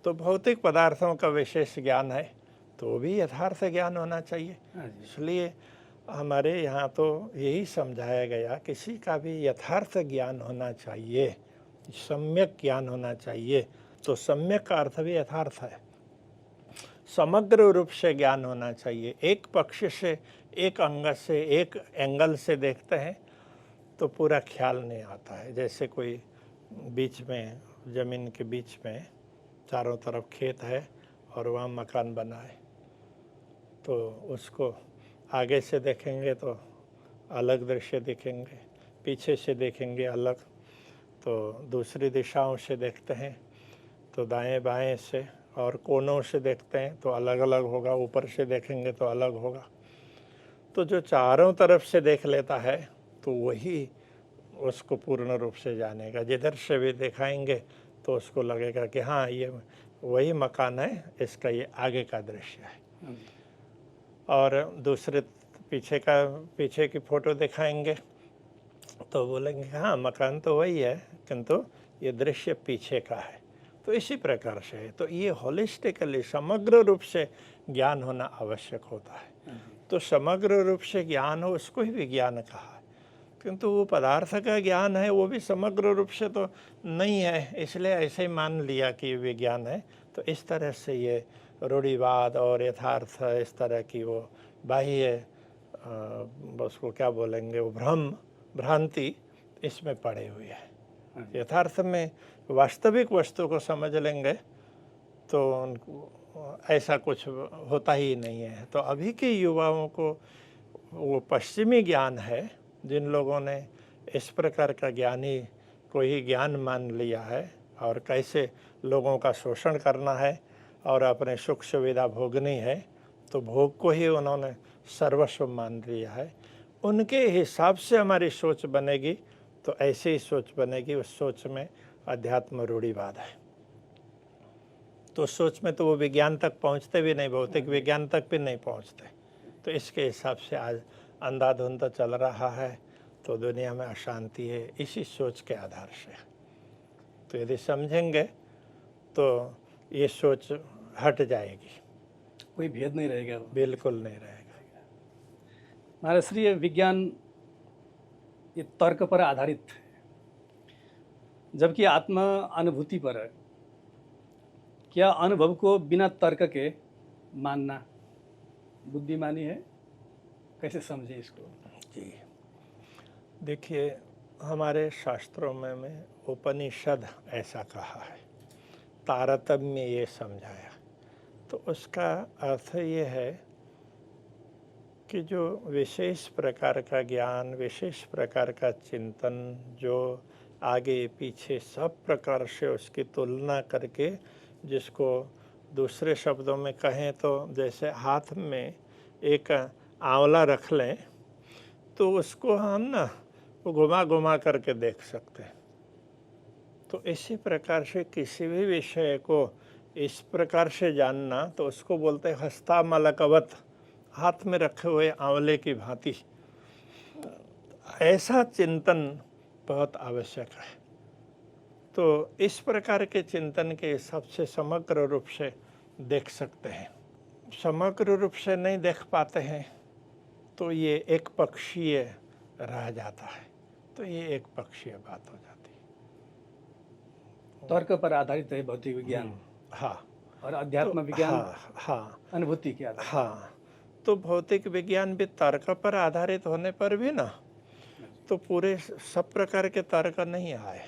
तो भौतिक पदार्थों का विशेष ज्ञान है तो वो भी यथार्थ ज्ञान होना चाहिए। इसलिए हमारे यहाँ तो यही समझाया गया, किसी का भी यथार्थ ज्ञान होना चाहिए, सम्यक ज्ञान होना चाहिए। तो सम्यक का अर्थ भी यथार्थ है, समग्र रूप से ज्ञान होना चाहिए। एक पक्ष से, एक अंग से, एक एंगल से देखते हैं तो पूरा ख्याल नहीं आता है। जैसे कोई बीच में, ज़मीन के बीच में चारों तरफ खेत है और वहाँ मकान बना है, तो उसको आगे से देखेंगे तो अलग दृश्य दिखेंगे, पीछे से देखेंगे अलग, तो दूसरी दिशाओं से देखते हैं तो दाएं बाएं से, और कोनों से देखते हैं तो अलग अलग होगा, ऊपर से देखेंगे तो अलग होगा। तो जो चारों तरफ से देख लेता है तो वही उसको पूर्ण रूप से जानेगा। जिधर से भी दिखाएंगे तो उसको लगेगा कि हाँ ये वही मकान है, इसका ये आगे का दृश्य है। और दूसरे पीछे की फ़ोटो दिखाएंगे तो बोलेंगे हाँ मकान तो वही है, किंतु ये दृश्य पीछे का है। तो इसी प्रकार से है। तो ये होलिस्टिकली, समग्र रूप से ज्ञान होना आवश्यक होता है। तो समग्र रूप से ज्ञान हो, उसको ही विज्ञान कहा है। किंतु वो पदार्थ का ज्ञान है, वो भी समग्र रूप से तो नहीं है, इसलिए ऐसे ही मान लिया कि विज्ञान है। तो इस तरह से ये रूढ़िवाद और यथार्थ, इस तरह की वो बाह्य उसको क्या बोलेंगे, वो भ्रांति इसमें पड़े हुए है। यथार्थ में वास्तविक वस्तु को समझ लेंगे तो उनको ऐसा कुछ होता ही नहीं है। तो अभी के युवाओं को वो पश्चिमी ज्ञान है, जिन लोगों ने इस प्रकार का ज्ञानी को ही ज्ञान मान लिया है और कैसे लोगों का शोषण करना है और अपने सुख सुविधा भोगनी है, तो भोग को ही उन्होंने सर्वस्व मान लिया है। उनके हिसाब से हमारी सोच बनेगी तो ऐसी ही सोच बनेगी। उस सोच में अध्यात्म रूढ़िवाद है। तो सोच में तो वो विज्ञान तक पहुंचते भी नहीं, भौतिक विज्ञान तक भी नहीं पहुंचते। तो इसके हिसाब से आज अंधाधुंध चल रहा है, तो दुनिया में अशांति है, इसी सोच के आधार से। तो यदि समझेंगे तो ये सोच हट जाएगी, कोई भेद नहीं रहेगा, बिल्कुल नहीं रहेगा। महाराज श्री, ये विज्ञान ये तर्क पर आधारित है, जबकि आत्मा अनुभूति पर है। क्या अनुभव को बिना तर्क के मानना बुद्धिमानी है? कैसे समझे इसको? जी देखिए, हमारे शास्त्रों में उपनिषद ऐसा कहा है, तारतम्य ये समझाया। तो उसका अर्थ ये है कि जो विशेष प्रकार का ज्ञान, विशेष प्रकार का चिंतन, जो आगे पीछे सब प्रकार से उसकी तुलना करके, जिसको दूसरे शब्दों में कहें तो जैसे हाथ में एक आंवला रख लें तो उसको हम ना वो घुमा घुमा करके देख सकते हैं। तो इसी प्रकार से किसी भी विषय को इस प्रकार से जानना तो उसको बोलते हैं हस्तामलकवत, हाथ में रखे हुए आंवले की भांति। ऐसा चिंतन बहुत आवश्यक है। तो इस प्रकार के चिंतन के हिसाब से समग्र रूप से देख सकते हैं। समग्र रूप से नहीं देख पाते हैं तो ये एक पक्षीय रह जाता है, तो ये एक पक्षीय बात हो जाती है। तर्क पर आधारित है भौतिक विज्ञान, हाँ, और अध्यात्म विज्ञान हाँ अनुभूति के आधार। हाँ, तो भौतिक विज्ञान भी तर्क पर आधारित होने पर भी ना, तो पूरे सब प्रकार के तर्क नहीं आए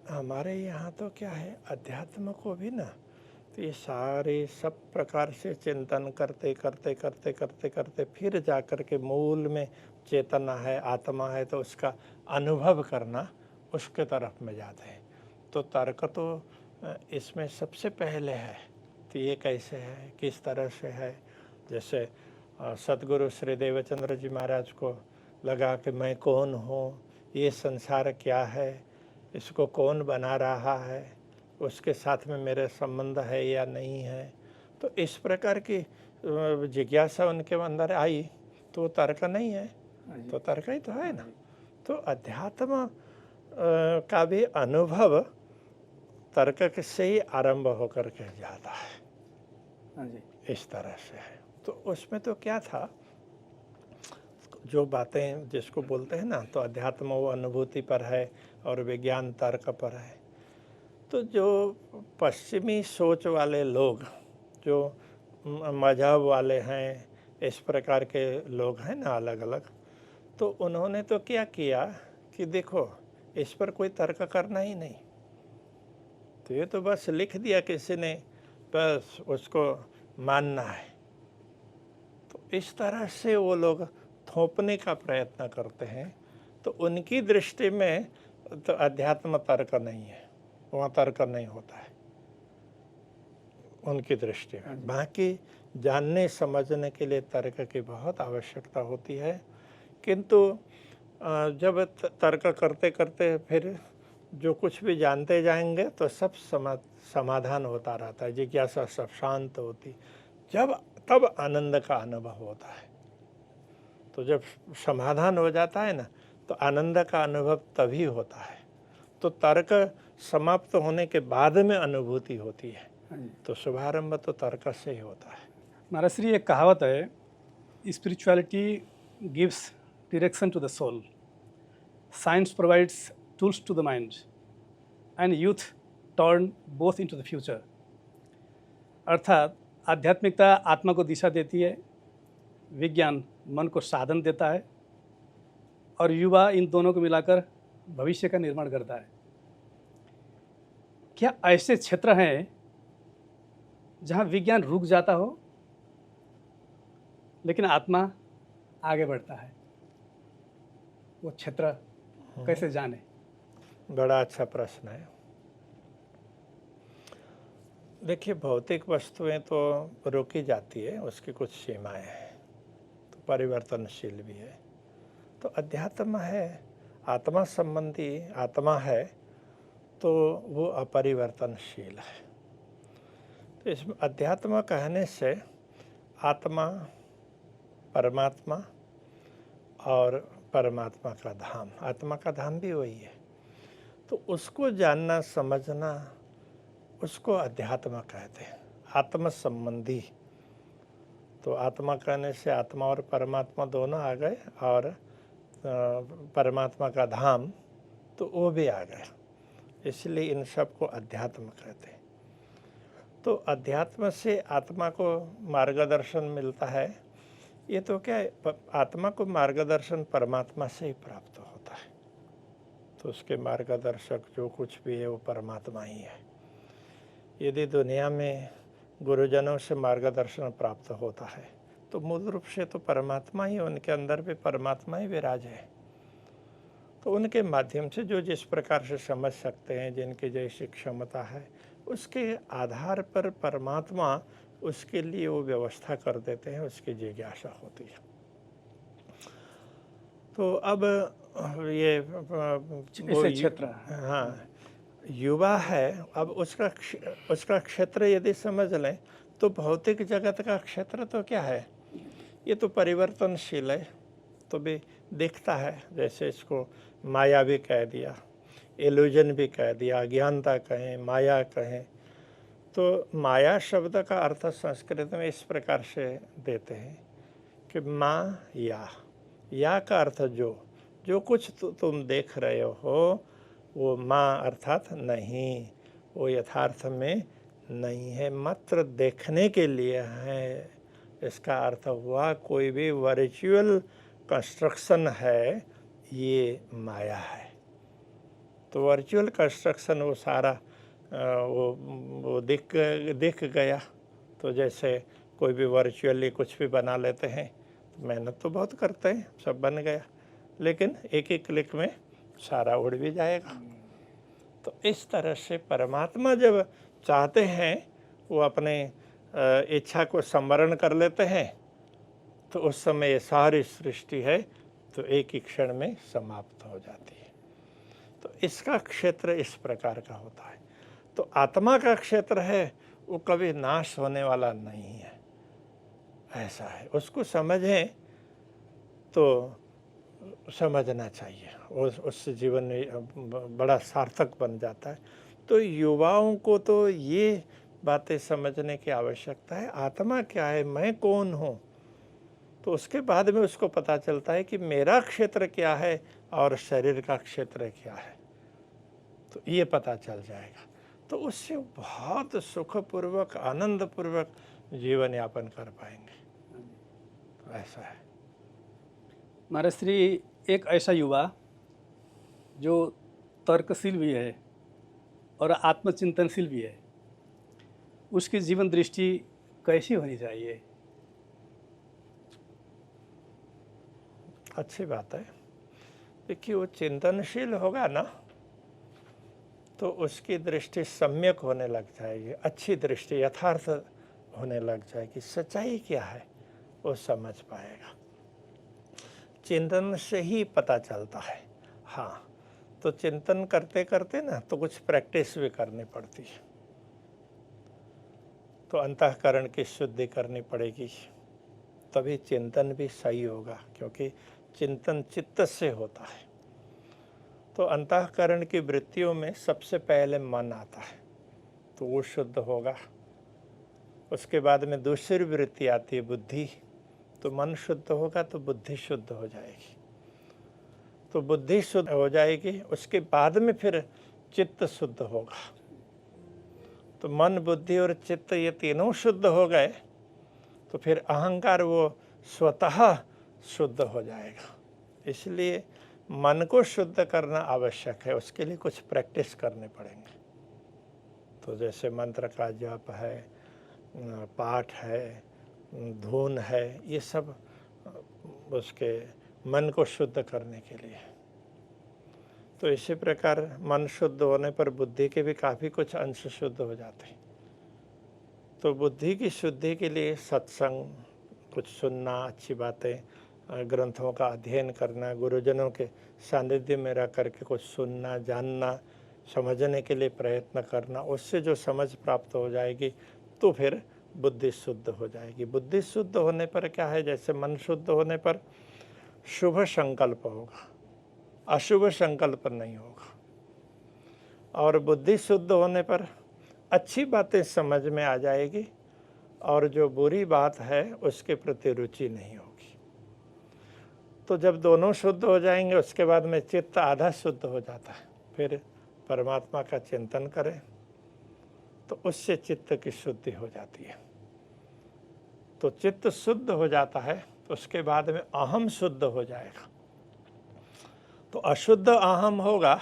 हमारे यहाँ। तो क्या है, अध्यात्म को भी ना, तो ये सारे सब प्रकार से चिंतन करते करते करते करते करते फिर जा कर के मूल में चेतना है, आत्मा है, तो उसका अनुभव करना, उसके तरफ में जाते हैं। तो तर्क तो इसमें सबसे पहले है। तो ये कैसे है, किस तरह से है, जैसे सतगुरु श्री देवचंद्र जी महाराज को लगा कि मैं कौन हूँ, ये संसार क्या है, इसको कौन बना रहा है, उसके साथ में मेरे संबंध है या नहीं है। तो इस प्रकार की जिज्ञासा उनके अंदर आई, तो तर्क नहीं है, तो तर्क ही तो है ना। तो अध्यात्म का भी अनुभव तर्क से ही आरंभ होकर के जाता है। इस तरह से है। तो उसमें तो क्या था, जो बातें जिसको बोलते हैं ना, तो अध्यात्म वो अनुभूति पर है और विज्ञान तर्क पर है। तो जो पश्चिमी सोच वाले लोग, जो मजहब वाले हैं, इस प्रकार के लोग हैं ना अलग अलग, तो उन्होंने तो क्या किया कि देखो इस पर कोई तर्क करना ही नहीं, तो ये तो बस लिख दिया किसी ने, बस उसको मानना है। तो इस तरह से वो लोग थोपने का प्रयत्न करते हैं। तो उनकी दृष्टि में तो अध्यात्म तर्क नहीं है, वहाँ तर्क नहीं होता है उनकी दृष्टि में। बाकी जानने समझने के लिए तर्क की बहुत आवश्यकता होती है, किंतु जब तर्क करते करते फिर जो कुछ भी जानते जाएंगे तो सब समाधान होता रहता है, जिज्ञासा सब शांत होती, तब आनंद का अनुभव होता है। तो जब समाधान हो जाता है ना, तो आनंद का अनुभव तभी होता है। तो तर्क समाप्त होने के बाद में अनुभूति होती है। तो शुभारंभ तो तर्क से ही होता है। महाराज श्री, एक कहावत है, spirituality gives direction to the soul, science provides tools to the mind, and youth turn both into the future. अर्थात आध्यात्मिकता आत्मा को दिशा देती है, विज्ञान मन को साधन देता है, और युवा इन दोनों को मिलाकर भविष्य का निर्माण करता है। क्या ऐसे क्षेत्र हैं जहां विज्ञान रुक जाता हो लेकिन आत्मा आगे बढ़ता है? वो क्षेत्र कैसे जाने? बड़ा अच्छा प्रश्न है। देखिए, भौतिक वस्तुएं तो रोकी जाती है, उसकी कुछ सीमाएं हैं, तो परिवर्तनशील भी है। तो अध्यात्म है, आत्मा संबंधी आत्मा है, तो वो अपरिवर्तनशील है। तो इसमें अध्यात्म कहने से आत्मा, परमात्मा और परमात्मा का धाम, आत्मा का धाम भी वही है, तो उसको जानना समझना, उसको अध्यात्म कहते हैं, आत्म संबंधी। तो आत्मा कहने से आत्मा और परमात्मा दोनों आ गए, और परमात्मा का धाम तो वो भी आ गया, इसलिए इन सब को अध्यात्म कहते हैं। तो अध्यात्म से आत्मा को मार्गदर्शन मिलता है। ये तो क्या है, आत्मा को मार्गदर्शन परमात्मा से ही प्राप्त होता है। तो उसके मार्गदर्शक जो कुछ भी है वो परमात्मा ही है। यदि दुनिया में गुरुजनों से मार्गदर्शन प्राप्त होता है तो मूल रूप से तो परमात्मा ही, उनके अंदर भी परमात्मा ही विराज है। तो उनके माध्यम से जो जिस प्रकार से समझ सकते हैं, जिनकी जैसी क्षमता है, उसके आधार पर परमात्मा उसके लिए वो व्यवस्था कर देते हैं, उसकी जिज्ञासा होती है। तो अब ये वो इसे क्षेत्र। हाँ, युवा है। अब उसका क्षेत्र यदि समझ लें तो भौतिक जगत का क्षेत्र तो क्या है, ये तो परिवर्तनशील है, तो भी दिखता है। जैसे इसको माया भी कह दिया, इल्यूजन भी कह दिया, अज्ञानता कहें, माया कहें। तो माया शब्द का अर्थ संस्कृत में इस प्रकार से देते हैं कि माँ या का अर्थ जो कुछ तुम देख रहे हो वो माँ अर्थात नहीं, वो यथार्थ में नहीं है, मात्र देखने के लिए है। इसका अर्थ हुआ कोई भी वर्चुअल कंस्ट्रक्शन है, ये माया है। तो वर्चुअल कंस्ट्रक्शन वो सारा वो दिख गया। तो जैसे कोई भी वर्चुअली कुछ भी बना लेते हैं, तो मेहनत तो बहुत करते हैं, सब बन गया, लेकिन एक ही क्लिक में सारा उड़ भी जाएगा। तो इस तरह से परमात्मा जब चाहते हैं वो अपने इच्छा को संवरण कर लेते हैं, तो उस समय ये सारी सृष्टि है तो एक ही क्षण में समाप्त हो जाती है। तो इसका क्षेत्र इस प्रकार का होता है। तो आत्मा का क्षेत्र है वो कभी नाश होने वाला नहीं है, ऐसा है। उसको समझें तो समझना चाहिए, उससे जीवन में बड़ा सार्थक बन जाता है। तो युवाओं को तो ये बातें समझने की आवश्यकता है, आत्मा क्या है, मैं कौन हूँ। तो उसके बाद में उसको पता चलता है कि मेरा क्षेत्र क्या है और शरीर का क्षेत्र क्या है, तो ये पता चल जाएगा। तो उससे बहुत सुखपूर्वक, आनंदपूर्वक जीवन यापन कर पाएंगे। तो ऐसा है। महाराज श्री, एक ऐसा युवा जो तर्कशील भी है और आत्मचिंतनशील भी है, उसकी जीवन दृष्टि कैसी होनी चाहिए? अच्छी बात है। देखिए, वो चिंतनशील होगा ना तो उसकी दृष्टि सम्यक होने लग जाएगी, अच्छी दृष्टि, यथार्थ होने लग जाएगी। सच्चाई क्या है वो समझ पाएगा। चिंतन से ही पता चलता है। हाँ, तो चिंतन करते करते ना तो कुछ प्रैक्टिस भी करनी पड़ती है। तो अंतःकरण की शुद्धि करनी पड़ेगी, तभी चिंतन भी सही होगा, क्योंकि चिंतन चित्त से होता है। तो अंतःकरण की वृत्तियों में सबसे पहले मन आता है, तो वो शुद्ध होगा। उसके बाद में दूसरी वृत्ति आती है बुद्धि, तो मन शुद्ध होगा तो बुद्धि शुद्ध हो जाएगी। तो बुद्धि शुद्ध हो जाएगी, उसके बाद में फिर चित्त शुद्ध होगा। तो मन, बुद्धि और चित्त ये तीनों शुद्ध हो गए तो फिर अहंकार वो स्वतः शुद्ध हो जाएगा। इसलिए मन को शुद्ध करना आवश्यक है, उसके लिए कुछ प्रैक्टिस करने पड़ेंगे। तो जैसे मंत्र का जप है, पाठ है, धून है, ये सब उसके मन को शुद्ध करने के लिए। तो इसी प्रकार मन शुद्ध होने पर बुद्धि के भी काफ़ी कुछ अंश शुद्ध हो जाते हैं। तो बुद्धि की शुद्धि के लिए सत्संग, कुछ सुनना, अच्छी बातें, ग्रंथों का अध्ययन करना, गुरुजनों के सानिध्य में रह करके कुछ सुनना, जानना, समझने के लिए प्रयत्न करना, उससे जो समझ प्राप्त हो जाएगी तो फिर बुद्धि शुद्ध हो जाएगी। बुद्धि शुद्ध होने पर क्या है, जैसे मन शुद्ध होने पर शुभ संकल्प होगा, अशुभ संकल्प नहीं होगा। और बुद्धि शुद्ध होने पर अच्छी बातें समझ में आ जाएगी और जो बुरी बात है उसके प्रति रुचि नहीं होगी। तो जब दोनों शुद्ध हो जाएंगे उसके बाद में चित्त आधा शुद्ध हो जाता है। फिर परमात्मा का चिंतन करें तो उससे चित्त की शुद्धि हो जाती है। तो चित्त शुद्ध हो जाता है तो उसके बाद में अहम शुद्ध हो जाएगा। तो तो अशुद्ध अहम होगा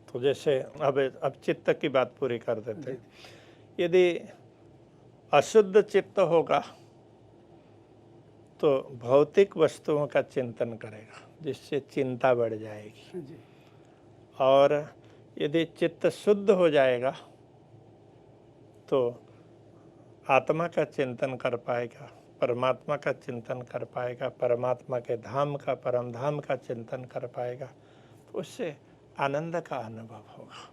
तो जैसे अब चित्त की बात पूरी कर देते हैं। यदि अशुद्ध चित्त होगा तो भौतिक वस्तुओं का चिंतन करेगा, जिससे चिंता बढ़ जाएगी। जी। और यदि चित्त शुद्ध हो जाएगा तो आत्मा का चिंतन कर पाएगा, परमात्मा का चिंतन कर पाएगा, परमात्मा के धाम का, परम धाम का चिंतन कर पाएगा, तो उससे आनंद का अनुभव होगा।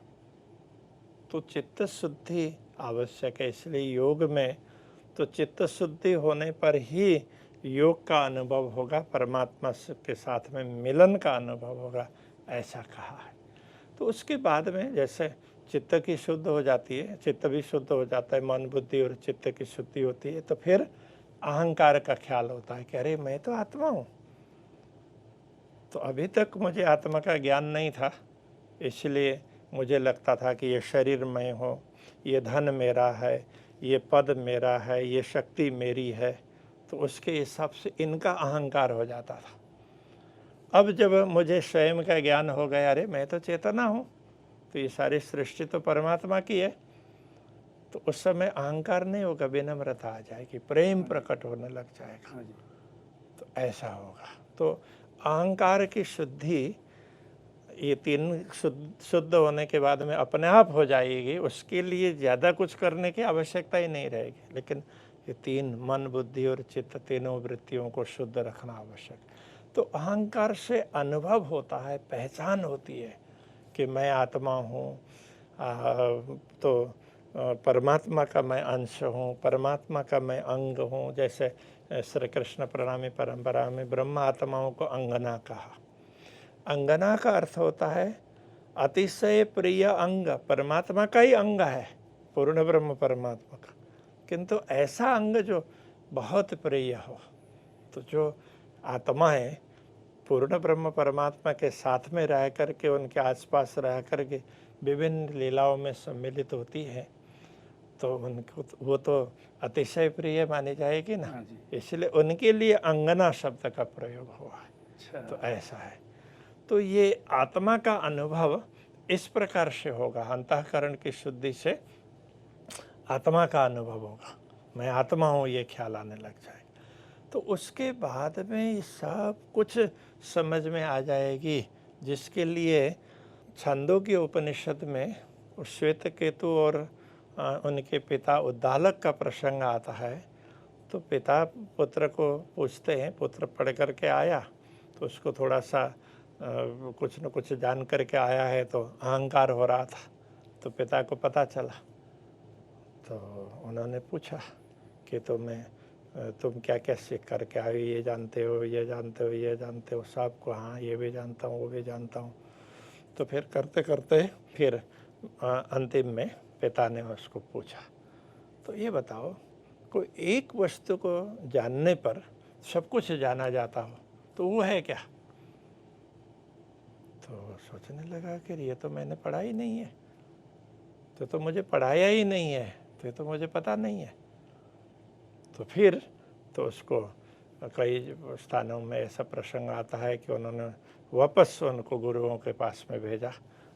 तो चित्त शुद्धि आवश्यक है। इसलिए योग में तो चित्त शुद्धि होने पर ही योग का अनुभव होगा, परमात्मा के साथ में मिलन का अनुभव होगा, ऐसा कहा है। तो उसके बाद में जैसे चित्त की शुद्ध हो जाती है, चित्त भी शुद्ध हो जाता है, मन बुद्धि और चित्त की शुद्धि होती है, तो फिर अहंकार का ख्याल होता है कि अरे मैं तो आत्मा हूँ। तो अभी तक मुझे आत्मा का ज्ञान नहीं था, इसलिए मुझे लगता था कि ये शरीर मैं हूँ, ये धन मेरा है, ये पद मेरा है, ये शक्ति मेरी है। तो उसके हिसाब से इनका अहंकार हो जाता था। अब जब मुझे स्वयं का ज्ञान हो गया, अरे मैं तो चेतना हूँ, तो ये सारी सृष्टि तो परमात्मा की है, तो उस समय अहंकार नहीं होगा, विनम्रता आ जाएगी, प्रेम प्रकट होने लग जाएगा। तो ऐसा होगा। तो अहंकार की शुद्धि ये तीन शुद्ध होने के बाद में अपने आप हो जाएगी, उसके लिए ज़्यादा कुछ करने की आवश्यकता ही नहीं रहेगी। लेकिन ये तीन, मन बुद्धि और चित्त, तीनों वृत्तियों को शुद्ध रखना आवश्यक। तो अहंकार से अनुभव होता है, पहचान होती है कि मैं आत्मा हूँ, तो परमात्मा का मैं अंश हूँ, परमात्मा का मैं अंग हूँ। जैसे श्री कृष्ण प्रणामी परंपरा में ब्रह्म आत्माओं को अंगना कहा। अंगना का अर्थ होता है अतिशय प्रिय अंग, परमात्मा का ही अंग है, पूर्ण ब्रह्म परमात्मा का, किंतु ऐसा अंग जो बहुत प्रिय हो। तो जो आत्मा है पूर्ण ब्रह्म परमात्मा के साथ में रह करके, उनके आसपास रह करके विभिन्न लीलाओं में सम्मिलित होती है, तो उनको वो तो अतिशय प्रिय मानी जाएगी ना। इसलिए उनके लिए अंगना शब्द का प्रयोग हुआ है। तो ऐसा है। तो ये आत्मा का अनुभव इस प्रकार से होगा, अंतःकरण की शुद्धि से आत्मा का अनुभव होगा, मैं आत्मा हूँ, ये ख्याल आने लग जाएगा। तो उसके बाद में सब कुछ समझ में आ जाएगी, जिसके लिए छंदों की उपनिषद में श्वेत केतु और उनके पिता उद्दालक का प्रसंग आता है। तो पिता पुत्र को पूछते हैं, पुत्र पढ़ करके आया तो उसको थोड़ा सा कुछ न कुछ जान करके आया है, तो अहंकार हो रहा था। तो पिता को पता चला, तो उन्होंने पूछा कि तुम क्या क्या सीख करके आए, ये जानते हो, ये जानते हो, ये जानते हो, सबको हाँ ये भी जानता हूँ, वो भी जानता हूँ। तो फिर करते करते फिर अंतिम में पिता ने उसको पूछा, तो ये बताओ, कोई एक वस्तु को जानने पर सब कुछ जाना जाता हो तो वो है क्या? तो सोचने लगा कि ये तो मैंने पढ़ा ही नहीं है, तो मुझे पढ़ाया ही नहीं है, तो मुझे पता नहीं है। तो फिर तो उसको कई स्थानों में ऐसा प्रसंग आता है कि उन्होंने वापस उनको गुरुओं के पास में भेजा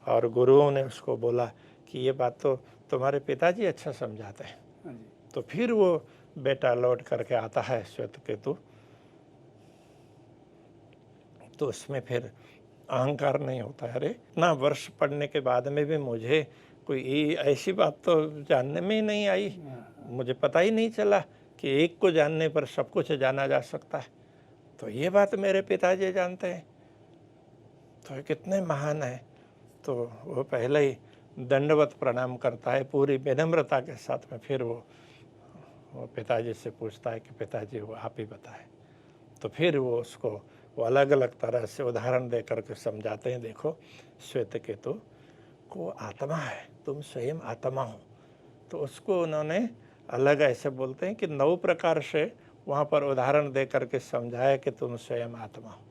और गुरुओं ने उसको बोला कि ये बात तो तुम्हारे पिताजी अच्छा समझाते हैं। तो फिर वो बेटा लौट करके आता है श्वेत केतु, तो उसमें फिर अहंकार नहीं होता है, अरे इतना वर्ष पढ़ने के बाद में भी मुझे कोई ऐसी बात तो जानने में ही नहीं आई, मुझे पता ही नहीं चला कि एक को जानने पर सब कुछ जाना जा सकता है। तो ये बात मेरे पिताजी जानते हैं, तो कितने महान है। तो वो पहले ही दंडवत प्रणाम करता है पूरी विनम्रता के साथ में। फिर वो पिताजी से पूछता है कि पिताजी वो आप ही बताएं। तो फिर वो उसको वो अलग अलग तरह से उदाहरण दे करके समझाते हैं, देखो श्वेत केतु को आत्मा है, तुम स्वयं आत्मा हो। तो उसको उन्होंने अलग ऐसे बोलते हैं कि 9 प्रकार से वहाँ पर उदाहरण दे करके समझाया कि तुम स्वयं आत्मा हो।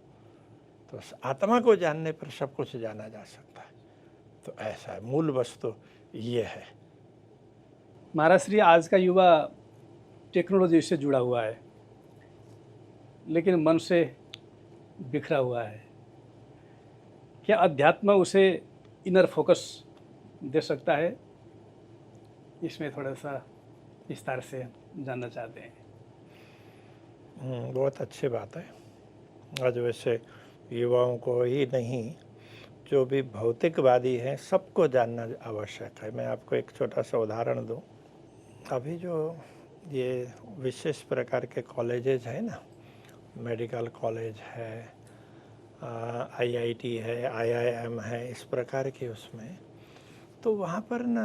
तो आत्मा को जानने पर सब कुछ जाना जा सकता है। तो ऐसा है, मूल वस्तु ये है। महाराज श्री, आज का युवा टेक्नोलॉजी से जुड़ा हुआ है, लेकिन मन से बिखरा हुआ है। क्या अध्यात्म उसे इनर फोकस दे सकता है? इसमें थोड़ा सा विस्तार से जानना चाहते हैं। बहुत अच्छी बात है। आज वैसे युवाओं को ही नहीं, जो भी भौतिकवादी हैं सबको जानना आवश्यक है। मैं आपको एक छोटा सा उदाहरण दूं। अभी जो ये विशेष प्रकार के कॉलेजेज हैं ना, मेडिकल कॉलेज है, आईआईटी है, आईआईएम है, इस प्रकार के, उसमें तो वहाँ पर ना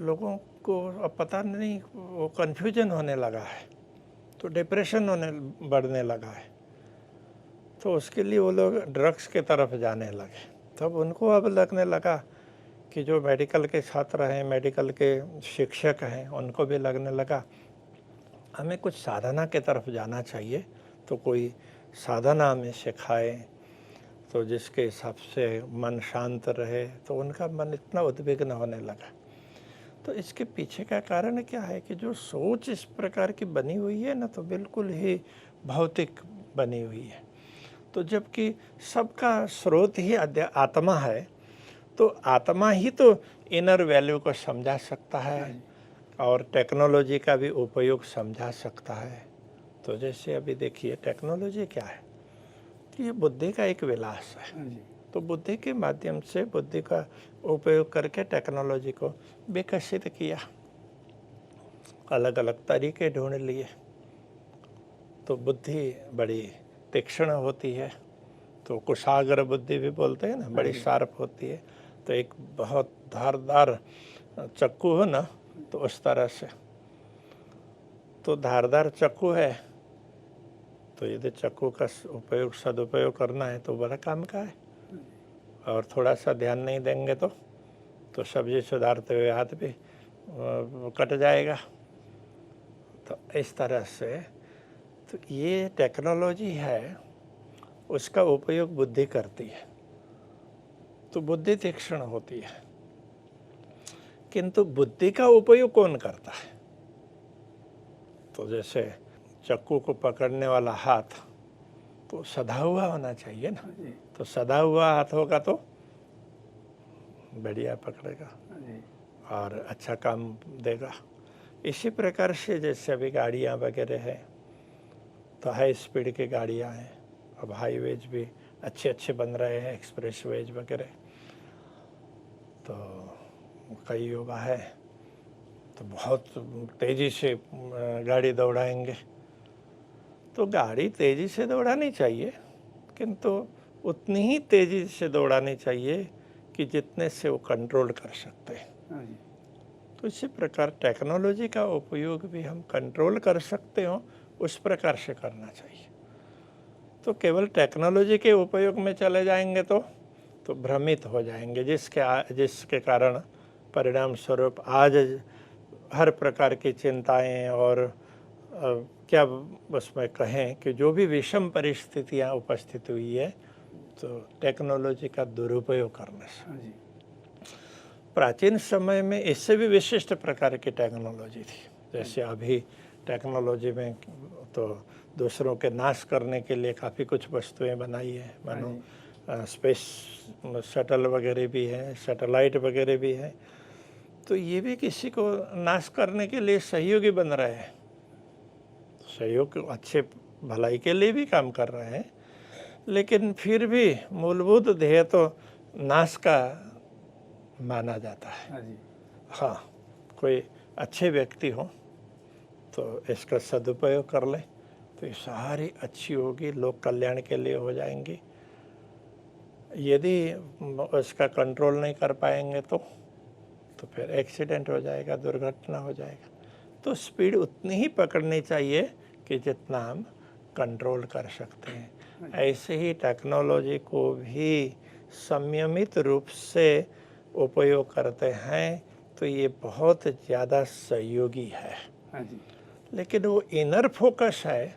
लोगों को अब पता नहीं, वो कन्फ्यूजन होने लगा है, तो डिप्रेशन बढ़ने लगा है, तो उसके लिए वो लोग ड्रग्स के तरफ जाने लगे। तब उनको अब लगने लगा कि जो मेडिकल के छात्र हैं, मेडिकल के शिक्षक हैं, उनको भी लगने लगा हमें कुछ साधना के तरफ जाना चाहिए, तो कोई साधना हमें सिखाए तो जिसके हिसाब से मन शांत रहे। तो उनका मन इतना उद्विग्न होने लगा। तो इसके पीछे का कारण क्या है कि जो सोच इस प्रकार की बनी हुई है ना, तो बिल्कुल ही भौतिक बनी हुई है। तो जबकि सबका स्रोत ही आत्मा है, तो आत्मा ही तो इनर वैल्यू को समझा सकता है और टेक्नोलॉजी का भी उपयोग समझा सकता है। तो जैसे अभी देखिए, टेक्नोलॉजी क्या है कि ये बुद्धि का एक विलास है। तो बुद्धि के माध्यम से, बुद्धि का उपयोग करके टेक्नोलॉजी को विकसित किया, अलग अलग तरीके ढूंढ लिए। तो बुद्धि बड़ी तीक्ष्ण होती है, तो कुशाग्र बुद्धि भी बोलते हैं ना, बड़ी शार्प होती है। तो एक बहुत धारदार चक्कू हो ना, तो उस तरह से, तो धारदार चक्कू है, तो यदि चक्कू का उपयोग सदुपयोग करना है तो बड़ा काम का है। और थोड़ा सा ध्यान नहीं देंगे तो सब्जी सुधारते हुए हाथ भी कट जाएगा। तो इस तरह से तो ये टेक्नोलॉजी है, उसका उपयोग बुद्धि करती है, तो बुद्धि तीक्ष्ण होती है। किंतु बुद्धि का उपयोग कौन करता है? तो जैसे चक्कू को पकड़ने वाला हाथ तो सधा हुआ होना चाहिए ना, तो सधा हुआ हाथ होगा तो बढ़िया पकड़ेगा और अच्छा काम देगा। इसी प्रकार से जैसे अभी गाड़ियाँ वगैरह हैं, तो हाई स्पीड की गाड़ियाँ हैं, अब हाईवेज भी अच्छे अच्छे बन रहे हैं, एक्सप्रेस वेज वगैरह। तो कई युवा है तो बहुत तेज़ी से गाड़ी दौड़ाएंगे, तो गाड़ी तेज़ी से दौड़ानी चाहिए, किंतु उतनी ही तेज़ी से दौड़ानी चाहिए कि जितने से वो कंट्रोल कर सकते हैं। तो इसी प्रकार टेक्नोलॉजी का उपयोग भी हम कंट्रोल कर सकते हो, उस प्रकार से करना चाहिए। तो केवल टेक्नोलॉजी के उपयोग में चले जाएंगे तो भ्रमित हो जाएंगे, जिसके कारण परिणाम स्वरूप आज हर प्रकार की चिंताएं और क्या उसमें कहें कि जो भी विषम परिस्थितियां उपस्थित हुई है, तो टेक्नोलॉजी का दुरुपयोग करने से। प्राचीन समय में इससे भी विशिष्ट प्रकार की टेक्नोलॉजी थी। जैसे अभी टेक्नोलॉजी में तो दूसरों के नाश करने के लिए काफ़ी कुछ वस्तुएं बनाई है, मानो स्पेस शटल वगैरह भी है, सैटेलाइट वगैरह भी है। तो ये भी किसी को नाश करने के लिए सहयोगी बन रहे हैं, सहयोग अच्छे भलाई के लिए भी काम कर रहे हैं, लेकिन फिर भी मूलभूत ध्येय तो नाश का माना जाता है। हाँ, कोई अच्छे व्यक्ति हो तो इसका सदुपयोग कर ले तो ये सारी अच्छी होगी, लोक कल्याण के लिए हो जाएंगी। यदि उसका कंट्रोल नहीं कर पाएंगे तो फिर एक्सीडेंट हो जाएगा, दुर्घटना हो जाएगा। तो स्पीड उतनी ही पकड़नी चाहिए कि जितना हम कंट्रोल कर सकते हैं। ऐसे ही टेक्नोलॉजी को भी संयमित रूप से उपयोग करते हैं तो ये बहुत ज़्यादा सहयोगी है। लेकिन वो इनर फोकस है,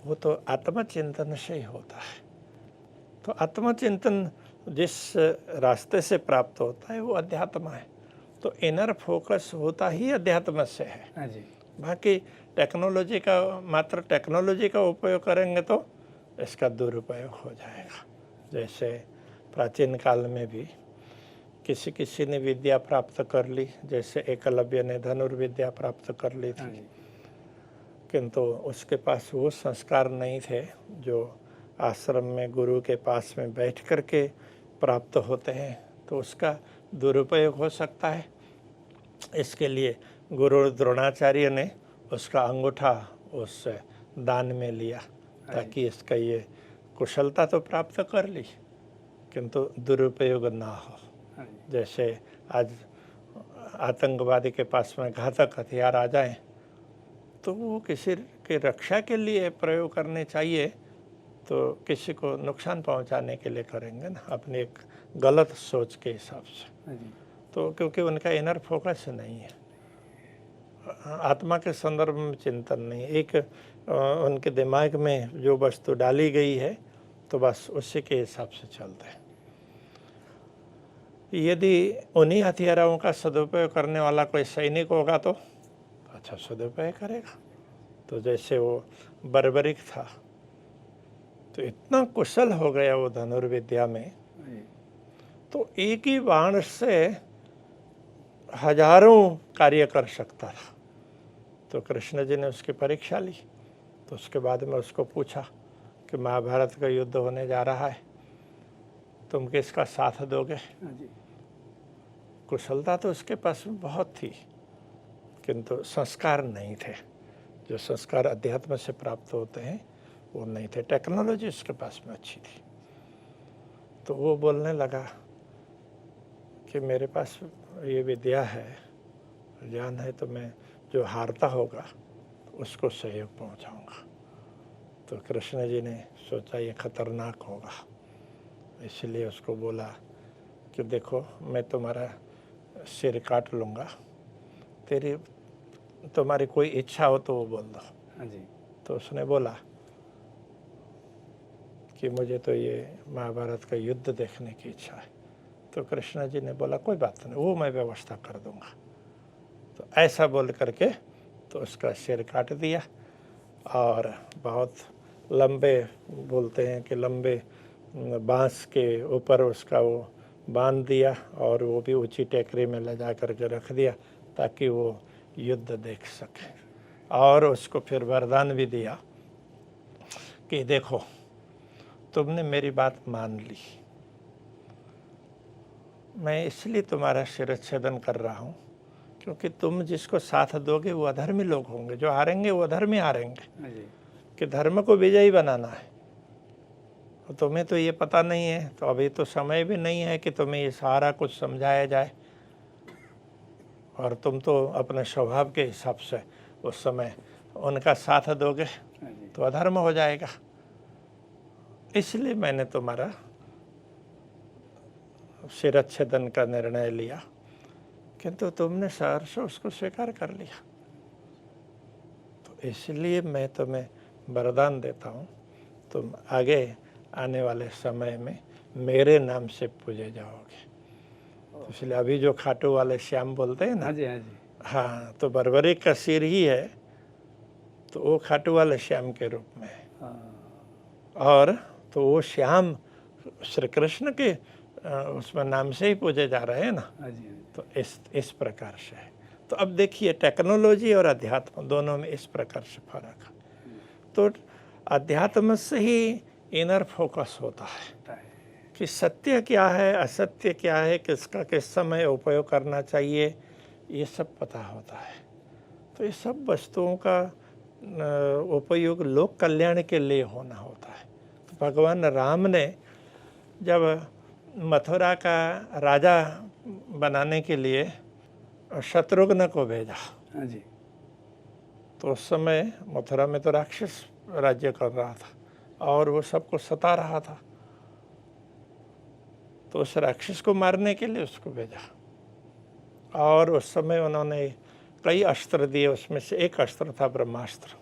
वो तो आत्मचिंतन से ही होता है। तो आत्मचिंतन जिस रास्ते से प्राप्त होता है वो अध्यात्म है। तो इनर फोकस होता ही अध्यात्म से है। बाकी टेक्नोलॉजी का, मात्र टेक्नोलॉजी का उपयोग करेंगे तो इसका दुरुपयोग हो जाएगा। जैसे प्राचीन काल में भी किसी किसी ने विद्या प्राप्त कर ली, जैसे एकलव्य ने धनुर्विद्या प्राप्त कर ली थी, किंतु उसके पास वो संस्कार नहीं थे जो आश्रम में गुरु के पास में बैठ कर के प्राप्त होते हैं, तो उसका दुरुपयोग हो सकता है। इसके लिए गुरु द्रोणाचार्य ने उसका अंगूठा उस दान में लिया ताकि इसका ये कुशलता तो प्राप्त कर ली किंतु दुरुपयोग ना हो। जैसे आज आतंकवादी के पास में घातक हथियार आ जाएं तो वो किसी के रक्षा के लिए प्रयोग करने चाहिए, तो किसी को नुकसान पहुंचाने के लिए करेंगे ना, अपनी एक गलत सोच के हिसाब से। तो क्योंकि उनका इनर फोकस नहीं है, आत्मा के संदर्भ में चिंतन नहीं, एक उनके दिमाग में जो वस्तु डाली गई है तो बस उसी के हिसाब से चलते हैं। यदि उन्हीं हथियारों का सदुपयोग करने वाला कोई सैनिक होगा तो अच्छा सदुपयोग करेगा। तो जैसे वो बर्बरिक था तो इतना कुशल हो गया वो धनुर्विद्या में, तो एक ही बाण से हजारों कार्य कर सकता था। तो कृष्ण जी ने उसकी परीक्षा ली, तो उसके बाद में उसको पूछा कि महाभारत का युद्ध होने जा रहा है, तुम किसका साथ दोगे? कुशलता तो उसके पास में बहुत थी किंतु संस्कार नहीं थे। जो संस्कार अध्यात्म से प्राप्त होते हैं वो नहीं थे। टेक्नोलॉजी उसके पास में अच्छी थी, तो वो बोलने लगा कि मेरे पास ये विद्या है, ज्ञान है, तो मैं जो हारता होगा उसको सहयोग पहुंचाऊंगा। तो कृष्ण जी ने सोचा ये खतरनाक होगा, इसलिए उसको बोला कि देखो मैं तुम्हारा सिर काट लूँगा, तुम्हारी कोई इच्छा हो तो वो बोल दो। तो उसने बोला कि मुझे तो ये महाभारत का युद्ध देखने की इच्छा है। तो कृष्ण जी ने बोला कोई बात नहीं, वो मैं व्यवस्था कर दूंगा। तो ऐसा बोल करके तो उसका सिर काट दिया और बहुत लंबे, बोलते हैं कि लंबे बांस के ऊपर उसका वो बांध दिया और वो भी ऊंची टेकरी में ले जा करके रख दिया ताकि वो युद्ध देख सके। और उसको फिर वरदान भी दिया कि देखो तुमने मेरी बात मान ली, मैं इसलिए तुम्हारा शिरच्छेदन कर रहा हूँ क्योंकि तुम जिसको साथ दोगे वो अधर्मी लोग होंगे, जो हारेंगे वो अधर्मी हारेंगे, कि धर्म को विजयी बनाना है। तो तुम्हें तो ये पता नहीं है, तो अभी तो समय भी नहीं है कि तुम्हें ये सारा कुछ समझाया जाए, और तुम तो अपने स्वभाव के हिसाब से उस समय उनका साथ दोगे तो अधर्म हो जाएगा। इसलिए मैंने तुम्हारा शिरच्छेदन का निर्णय लिया, किंतु तुमने सहर्ष उसको स्वीकार कर लिया। तो इसलिए मैं तुम्हें वरदान देता हूँ, तुम आगे आने वाले समय में मेरे नाम से पूजे जाओगे। तो इसलिए अभी जो खाटू वाले श्याम बोलते हैं ना, हाँ, तो बर्बरिक का सिर ही है, तो वो खाटू वाले श्याम के रूप में है। और तो वो श्याम श्री कृष्ण के उसमें नाम से ही पूजे जा रहे हैं ना। तो इस प्रकार से है। तो अब देखिए टेक्नोलॉजी और अध्यात्म दोनों में इस प्रकार से फर्क है। तो अध्यात्म से ही इनर फोकस होता है कि सत्य क्या है, असत्य क्या है, किसका किस समय उपयोग करना चाहिए, ये सब पता होता है। तो ये सब वस्तुओं का उपयोग लोक कल्याण के लिए होना होता है। तो भगवान राम ने जब मथुरा का राजा बनाने के लिए शत्रुघ्न को भेजा, तो उस समय मथुरा में तो राक्षस राज्य कर रहा था और वो सबको सता रहा था। तो उस राक्षस को मारने के लिए उसको भेजा, और उस समय उन्होंने कई अस्त्र दिए, उसमें से एक अस्त्र था ब्रह्मास्त्र।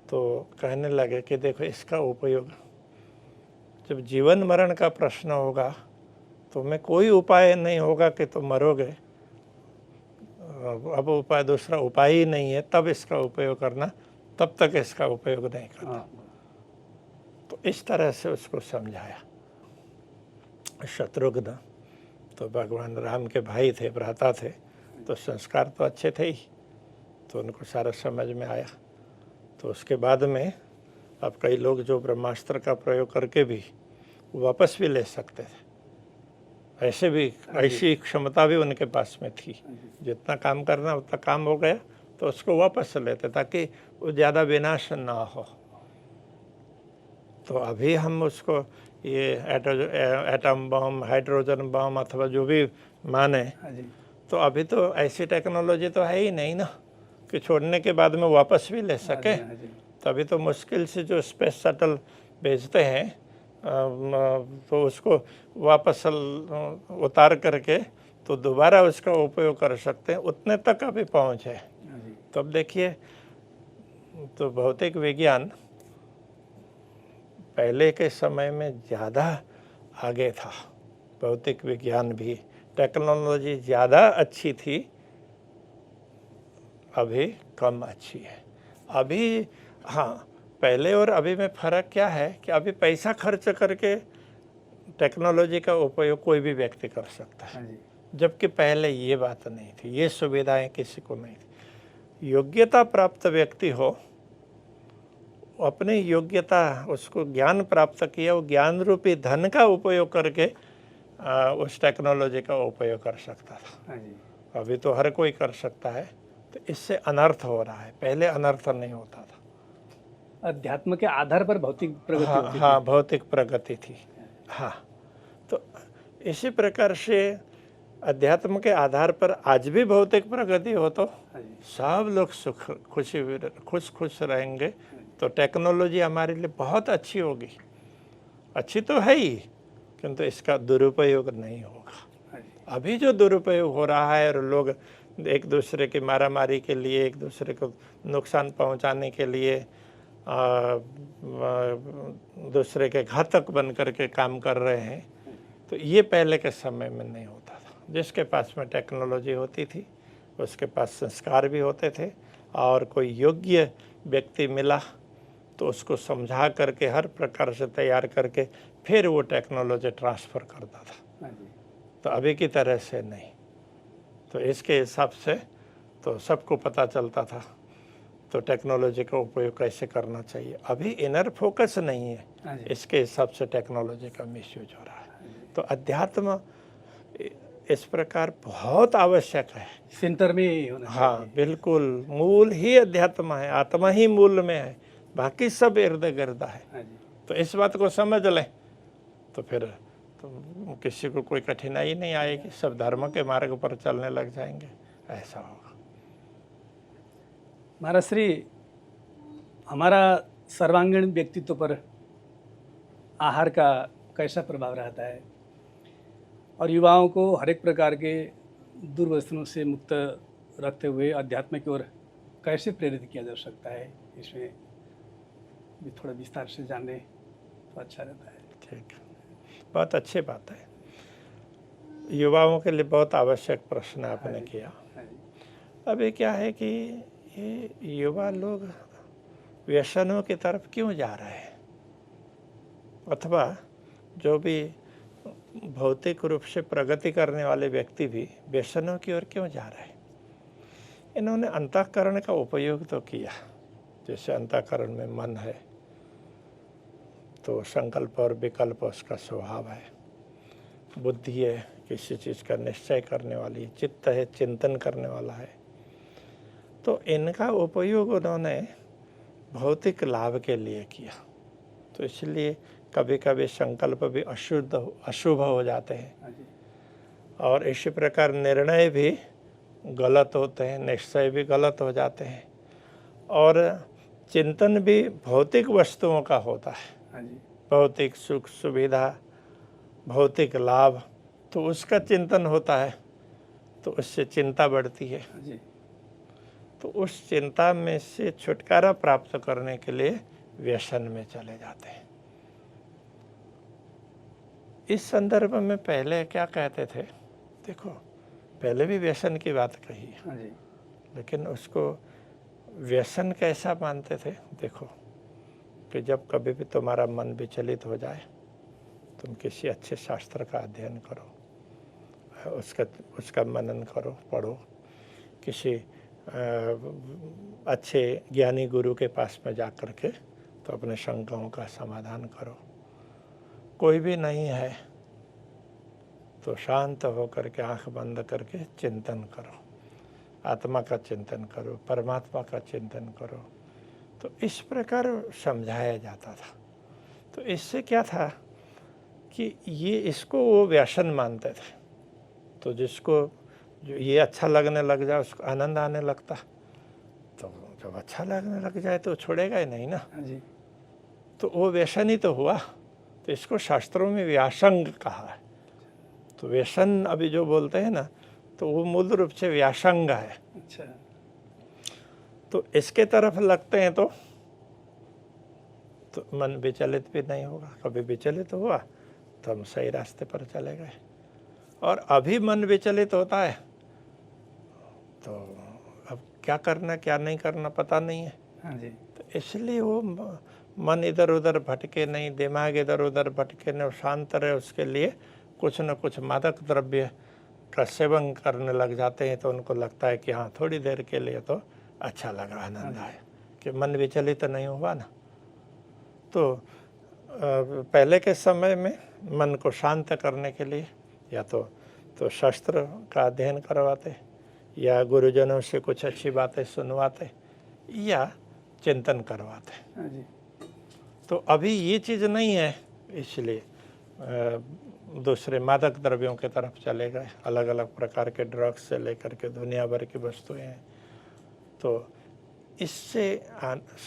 तो कहने लगे कि देखो इसका उपयोग जब जीवन मरण का प्रश्न होगा तो मैं कोई उपाय नहीं होगा कि तुम मरोगे, अब उपाय दूसरा उपाय ही नहीं है, तब इसका उपयोग करना, तब तक इसका उपयोग नहीं करना। तो तो इस तरह से उसको समझाया। शत्रुघ्न तो भगवान राम के भाई थे, भ्राता थे, तो संस्कार तो अच्छे थे ही, तो उनको सारा समझ में आया। तो उसके बाद में अब कई लोग जो ब्रह्मास्त्र का प्रयोग करके भी वापस भी ले सकते थे, ऐसे भी ऐसी क्षमता भी उनके पास में थी। जितना काम करना उतना काम हो गया तो उसको वापस लेते ताकि वो ज़्यादा विनाश ना हो। तो अभी हम उसको ये एटम बम, हाइड्रोजन बम अथवा जो भी माने, तो अभी तो ऐसी टेक्नोलॉजी तो है ही नहीं ना कि छोड़ने के बाद में वापस भी ले सके। तभी तो मुश्किल से जो स्पेस शटल भेजते हैं तो उसको वापस उतार करके तो दोबारा उसका उपयोग कर सकते हैं, उतने तक अभी पहुँच है। तो अब देखिए, तो भौतिक विज्ञान पहले के समय में ज़्यादा आगे था। भौतिक विज्ञान भी, टेक्नोलॉजी ज़्यादा अच्छी थी, अभी कम अच्छी है। अभी हाँ, पहले और अभी में फ़र्क क्या है कि अभी पैसा खर्च करके टेक्नोलॉजी का उपयोग कोई भी व्यक्ति कर सकता है, जबकि पहले ये बात नहीं थी, ये सुविधाएं किसी को नहीं थी। योग्यता प्राप्त व्यक्ति हो, अपनी योग्यता, उसको ज्ञान प्राप्त किया, वो ज्ञान रूपी धन का उपयोग करके उस टेक्नोलॉजी का उपयोग कर सकता था। अभी तो हर कोई कर सकता है, तो इससे अनर्थ हो रहा है, पहले अनर्थ नहीं होता था। अध्यात्म के आधार पर भौतिक प्रगति होती थी। हाँ, भौतिक प्रगति थी। हाँ, तो इसी प्रकार से अध्यात्म के आधार पर आज भी भौतिक प्रगति हो तो सब लोग खुश रहेंगे। तो टेक्नोलॉजी हमारे लिए बहुत अच्छी होगी, अच्छी तो है ही, किंतु इसका दुरुपयोग नहीं होगा। अभी जो दुरुपयोग हो रहा है और लोग एक दूसरे की मारामारी के लिए, एक दूसरे को नुकसान पहुंचाने के लिए दूसरे के घातक बन करके काम कर रहे हैं, तो ये पहले के समय में नहीं होता था। जिसके पास में टेक्नोलॉजी होती थी उसके पास संस्कार भी होते थे, और कोई योग्य व्यक्ति मिला तो उसको समझा करके हर प्रकार से तैयार करके फिर वो टेक्नोलॉजी ट्रांसफ़र करता था। तो अभी की तरह से नहीं। तो इसके हिसाब से तो सबको पता चलता था तो टेक्नोलॉजी का उपयोग कैसे करना चाहिए। अभी इनर फोकस नहीं है, इसके हिसाब से टेक्नोलॉजी का मिसयूज हो रहा है। तो अध्यात्म इस प्रकार बहुत आवश्यक है, सेंटर में ही होना चाहिए। हाँ, बिल्कुल, मूल ही अध्यात्म है, आत्मा ही मूल में है, बाकी सब इर्द गिर्द है। तो इस बात को समझ लें तो फिर तो किसी को कोई कठिनाई नहीं आएगी, सब धर्म के मार्ग पर चलने लग जाएंगे, ऐसा होगा। महाराज श्री, हमारा सर्वांगीण व्यक्तित्व पर आहार का कैसा प्रभाव रहता है, और युवाओं को हर एक प्रकार के दुर्व्यसनों से मुक्त रखते हुए अध्यात्म की ओर कैसे प्रेरित किया जा सकता है, इसमें भी थोड़ा विस्तार से जाने तो अच्छा रहता है। ठीक, बहुत अच्छी बात है। युवाओं के लिए बहुत आवश्यक प्रश्न आपने किया। अभी क्या है कि ये युवा लोग व्यसनों की तरफ क्यों जा रहे हैं, अथवा जो भी भौतिक रूप से प्रगति करने वाले व्यक्ति भी व्यसनों की ओर क्यों जा रहे हैं। इन्होंने अंतःकरण का उपयोग तो किया, जैसे अंतःकरण में मन है तो संकल्प और विकल्प उसका स्वभाव है, बुद्धि है किसी चीज़ का निश्चय करने वाली, चित्त है चिंतन करने वाला है। तो इनका उपयोग उन्होंने भौतिक लाभ के लिए किया, तो इसलिए कभी कभी संकल्प भी अशुभ हो जाते हैं, और इसी प्रकार निर्णय भी गलत होते हैं, निश्चय भी गलत हो जाते हैं, और चिंतन भी भौतिक वस्तुओं का होता है, भौतिक सुख सुविधा, भौतिक लाभ, तो उसका चिंतन होता है, तो उससे चिंता बढ़ती है। तो उस चिंता में से छुटकारा प्राप्त करने के लिए व्यसन में चले जाते हैं। इस संदर्भ में पहले क्या कहते थे, देखो पहले भी व्यसन की बात कही है, लेकिन उसको व्यसन कैसा मानते थे। देखो कि जब कभी भी तुम्हारा मन विचलित हो जाए, तुम किसी अच्छे शास्त्र का अध्ययन करो, उसका मनन करो, पढ़ो, किसी अच्छे ज्ञानी गुरु के पास में जा कर के तो अपने शंकाओं का समाधान करो। कोई भी नहीं है तो शांत होकर के आंख बंद करके चिंतन करो, आत्मा का चिंतन करो, परमात्मा का चिंतन करो। तो इस प्रकार समझाया जाता था। तो इससे क्या था कि इसको वो व्यसन मानते थे। तो जिसको जो ये अच्छा लगने लग जाए उसको आनंद आने लगता, तो जब अच्छा लगने लग जाए तो छोड़ेगा ही नहीं ना। जी। तो वो व्यसन ही तो हुआ। तो इसको शास्त्रों में व्यासंग कहा है। तो व्यसन अभी जो बोलते हैं ना, तो वो मूल रूप से व्यासंग है। अच्छा। तो इसके तरफ लगते हैं तो मन विचलित भी नहीं होगा। कभी विचलित हुआ तो हम सही रास्ते पर चले गए। और अभी मन विचलित होता है तो अब क्या करना क्या नहीं करना पता नहीं है। हाँ जी। तो इसलिए वो मन इधर उधर भटके नहीं, दिमाग इधर उधर भटके नहीं, शांत रहे, उसके लिए कुछ न कुछ मादक द्रव्य का सेवन करने लग जाते हैं। तो उनको लगता है कि हाँ थोड़ी देर के लिए तो अच्छा लगा, आनंद आया, कि मन विचलित नहीं हुआ ना। तो पहले के समय में मन को शांत करने के लिए या तो शास्त्र का अध्ययन करवाते, या गुरुजनों से कुछ अच्छी बातें सुनवाते, या चिंतन करवाते। हाँ जी। तो अभी ये चीज़ नहीं है, इसलिए दूसरे मादक द्रव्यों की तरफ चले गए। अलग अलग प्रकार के ड्रग्स से लेकर के दुनिया भर की वस्तुएं हैं। तो इससे